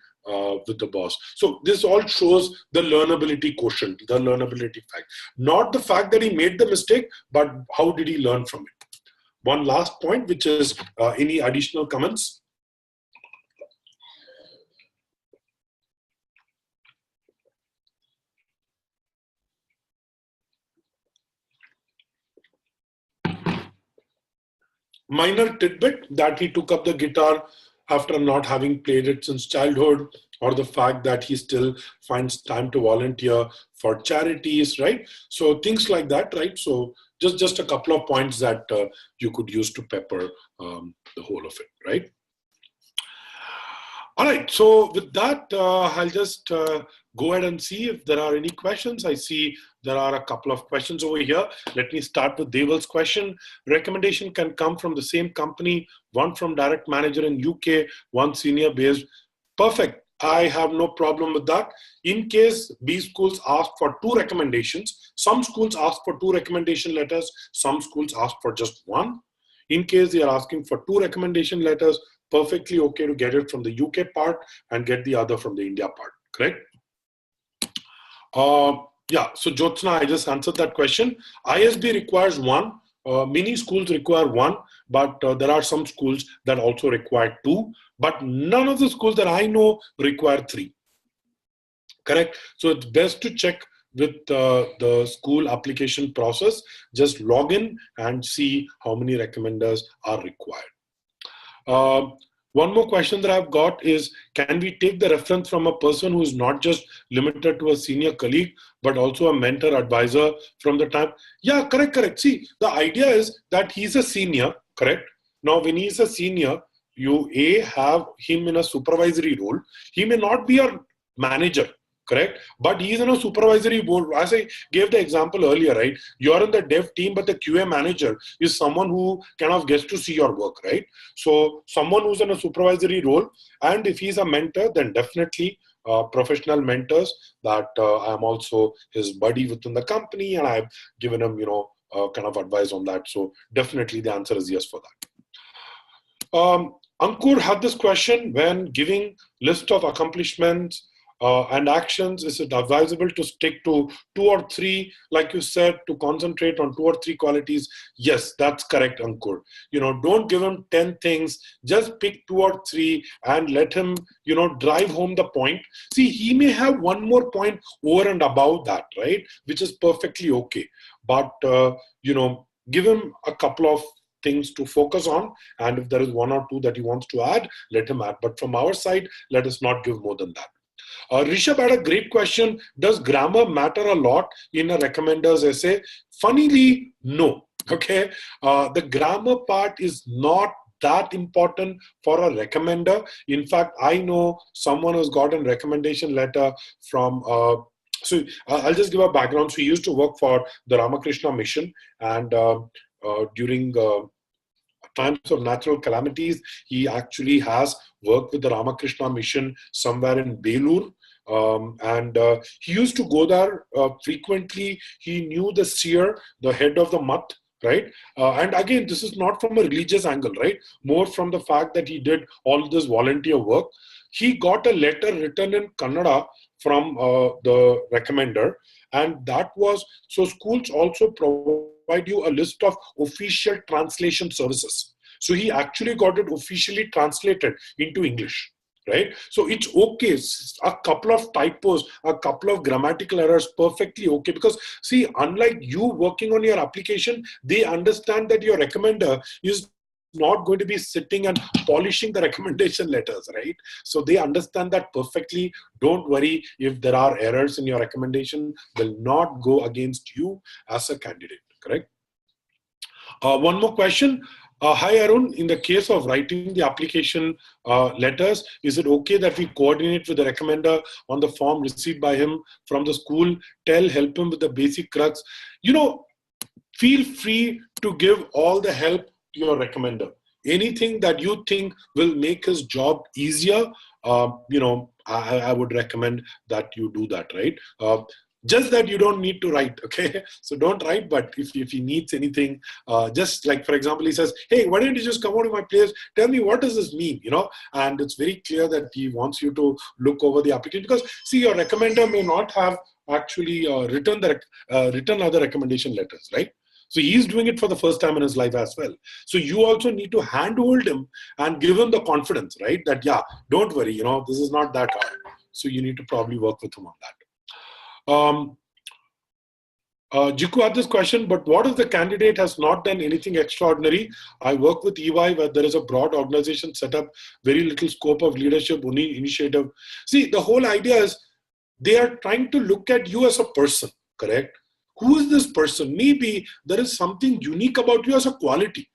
with the boss. So this all shows the learnability quotient, the learnability fact. Not the fact that he made the mistake, but how did he learn from it? One last point, which is any additional comments? Minor tidbit that he took up the guitar after not having played it since childhood, or the fact that he still finds time to volunteer for charities, right? So things like that, right? So just a couple of points that you could use to pepper the whole of it, right? All right, so with that, I'll just go ahead and see if there are any questions. I see there are a couple of questions over here. Let me start with Deval's question. Recommendation can come from the same company, one from direct manager in UK, one senior based. Perfect. I have no problem with that. In case B schools ask for 2 recommendations, some schools ask for 2 recommendation letters, some schools ask for just 1. In case they are asking for 2 recommendation letters, perfectly okay to get it from the UK part and get the other from the India part, correct? Yeah, so Jyotsna, I just answered that question. ISB requires 1, many schools require 1, but there are some schools that also require 2, but none of the schools that I know require 3, correct? So it's best to check with the school application process. Just log in and see how many recommenders are required. One more question that I've got is, can we take the reference from a person who is not just limited to a senior colleague, but also a mentor advisor from the time? Yeah, correct. See, the idea is that he's a senior, correct? Now, when he's a senior, you have him in a supervisory role. He may not be a manager, correct? But he's in a supervisory board. As I gave the example earlier, right? You're in the dev team, but the QA manager is someone who kind of gets to see your work, right? So someone who's in a supervisory role, and if he's a mentor, then definitely professional mentors that I'm also his buddy within the company, and I've given him, kind of advice on that. So definitely the answer is yes for that. Ankur had this question: when giving list of accomplishments and actions, is it advisable to stick to 2 or 3, like you said, to concentrate on 2 or 3 qualities? Yes, that's correct, Ankur. Don't give him 10 things, just pick 2 or 3 and let him, drive home the point. See, he may have one more point over and above that, right? Which is perfectly okay. But, give him a couple of things to focus on, and if there is 1 or 2 that he wants to add, let him add. But from our side, let us not give more than that. Rishabh had a great question. Does grammar matter a lot in a recommender's essay? Funnily, no. Okay, the grammar part is not that important for a recommender. In fact, I know someone who's got a recommendation letter from so I'll just give a background. So he used to work for the Ramakrishna Mission, and during times of natural calamities, he actually has worked with the Ramakrishna Mission somewhere in Belur. He used to go there frequently. He knew the seer, the head of the Math, right? And again, this is not from a religious angle, right? More from the fact that he did all this volunteer work. He got a letter written in Kannada from the recommender, and that was, so schools also provide you a list of official translation services. So he actually got it officially translated into English, right? So it's okay. A couple of typos, a couple of grammatical errors, perfectly okay. Because see, unlike you working on your application, they understand that your recommender is not going to be sitting and polishing the recommendation letters, right? So they understand that perfectly. Don't worry if there are errors in your recommendation, will not go against you as a candidate, correct? One more question. Hi Arun, in the case of writing the application letters, is it okay that we coordinate with the recommender on the form received by him from the school, help him with the basic crux? Feel free to give all the help to your recommender. Anything that you think will make his job easier, I would recommend that you do that, right? Just that you don't need to write, okay? So don't write, but if he needs anything, just like, for example, he says, hey, why don't you just come out of my place? Tell me, what does this mean, And it's very clear that he wants you to look over the application, because, see, your recommender may not have actually written other recommendation letters, right? So he's doing it for the first time in his life as well. So you also need to handhold him and give him the confidence, right? That, yeah, don't worry, this is not that hard. So you need to probably work with him on that. Jiku had this question, but what if the candidate has not done anything extraordinary? I work with EY where there is a broad organization set up, very little scope of leadership, only initiative. See, the whole idea is they are trying to look at you as a person, correct? Who is this person? Maybe there is something unique about you as a quality.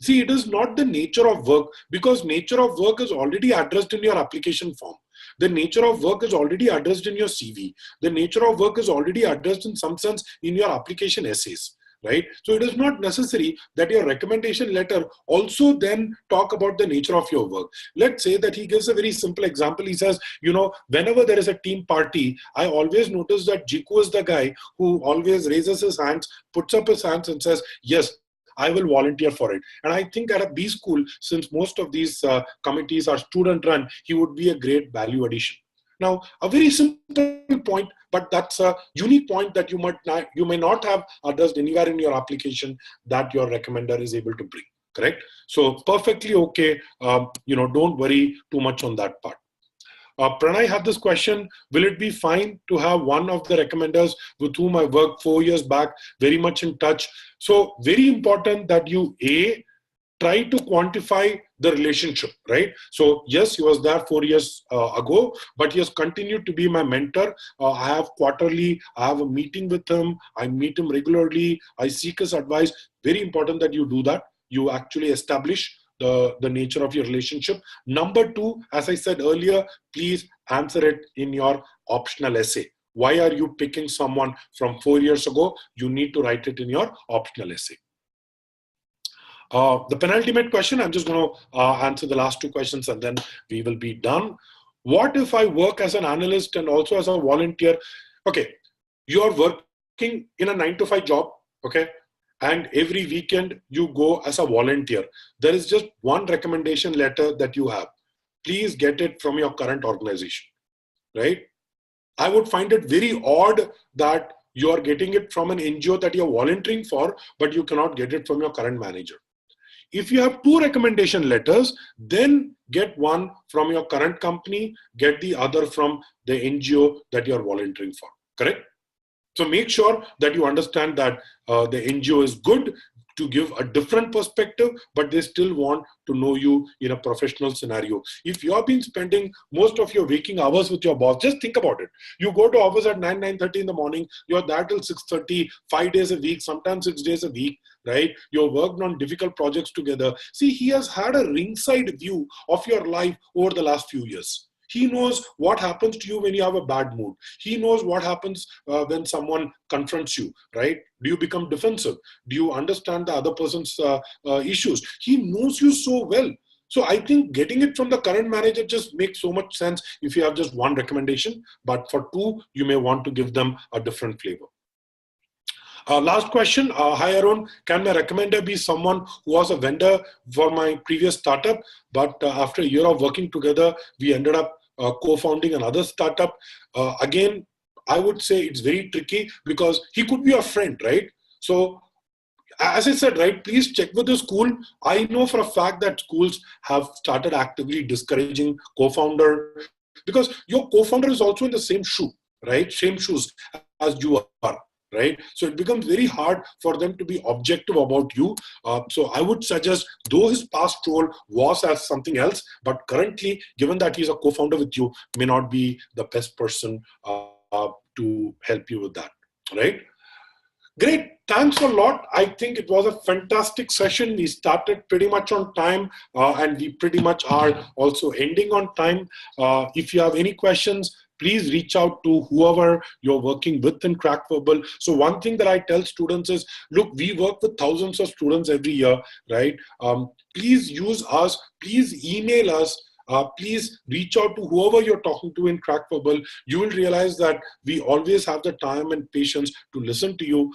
See, it is not the nature of work, because nature of work is already addressed in your application form. The nature of work is already addressed in your CV. The nature of work is already addressed in some sense in your application essays, right? So it is not necessary that your recommendation letter also then talk about the nature of your work. Let's say that he gives a very simple example. He says, whenever there is a team party, I always notice that Jiku is the guy who always raises his hands, puts up his hands and says, yes, I will volunteer for it. And I think at a B school, since most of these committees are student run, he would be a great value addition. Now, a very simple point, but that's a unique point that you may not have addressed anywhere in your application that your recommender is able to bring, correct? So perfectly okay. Don't worry too much on that part. Pranay had this question, will it be fine to have one of the recommenders with whom I worked 4 years back, very much in touch? So very important that you, try to quantify the relationship, right? So yes, he was there 4 years ago, but he has continued to be my mentor. I have a meeting with him. I meet him regularly. I seek his advice. Very important that you do that. You actually establish the nature of your relationship. Number two, as I said earlier, please answer it in your optional essay. Why are you picking someone from 4 years ago? You need to write it in your optional essay. The penultimate question, I'm just going to answer the last two questions and then we will be done. What if I work as an analyst and also as a volunteer? Okay, you're working in a 9-to-5 job, okay? And every weekend you go as a volunteer. There is just one recommendation letter that you have. Please get it from your current organization, right? I would find it very odd that you are getting it from an NGO that you're volunteering for, but you cannot get it from your current manager. If you have 2 recommendation letters, then get one from your current company, get the other from the NGO that you're volunteering for, correct? So make sure that you understand that the NGO is good to give a different perspective, but they still want to know you in a professional scenario. If you have been spending most of your waking hours with your boss, just think about it. You go to office at 9:30 in the morning, you're there till 6:30, 5 days a week, sometimes 6 days a week, right? You're worked on difficult projects together. See, he has had a ringside view of your life over the last few years. He knows what happens to you when you have a bad mood. He knows what happens when someone confronts you, right? Do you become defensive? Do you understand the other person's issues? He knows you so well. So I think getting it from the current manager just makes so much sense if you have just one recommendation. But for 2, you may want to give them a different flavor. Last question. Hi, Arun. Can my recommender be someone who was a vendor for my previous startup, but after a year of working together, we ended up co-founding another startup? Again, I would say it's very tricky because he could be a friend, right? So as I said, right, please check with the school. I know for a fact that schools have started actively discouraging co-founder because your co-founder is also in the same shoe, right? Same shoes as you are. Right? So it becomes very hard for them to be objective about you. So I would suggest, though his past role was as something else, but currently, given that he's a co-founder with you, may not be the best person to help you with that, right? Great. Thanks a lot. I think it was a fantastic session. We started pretty much on time and we pretty much are also ending on time. If you have any questions, please reach out to whoever you're working with in CrackVerbal. So one thing that I tell students is, look, we work with thousands of students every year, right? Please use us, please email us, please reach out to whoever you're talking to in CrackVerbal. You will realize that we always have the time and patience to listen to you.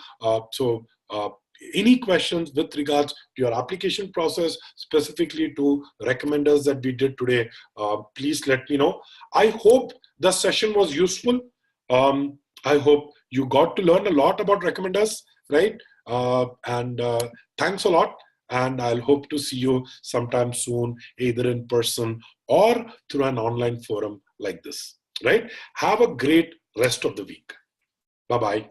Any questions with regards to your application process, specifically to recommenders that we did today, please let me know. I hope the session was useful. I hope you got to learn a lot about recommenders, right? Thanks a lot. And I'll hope to see you sometime soon, either in person or through an online forum like this, right? Have a great rest of the week. Bye-bye.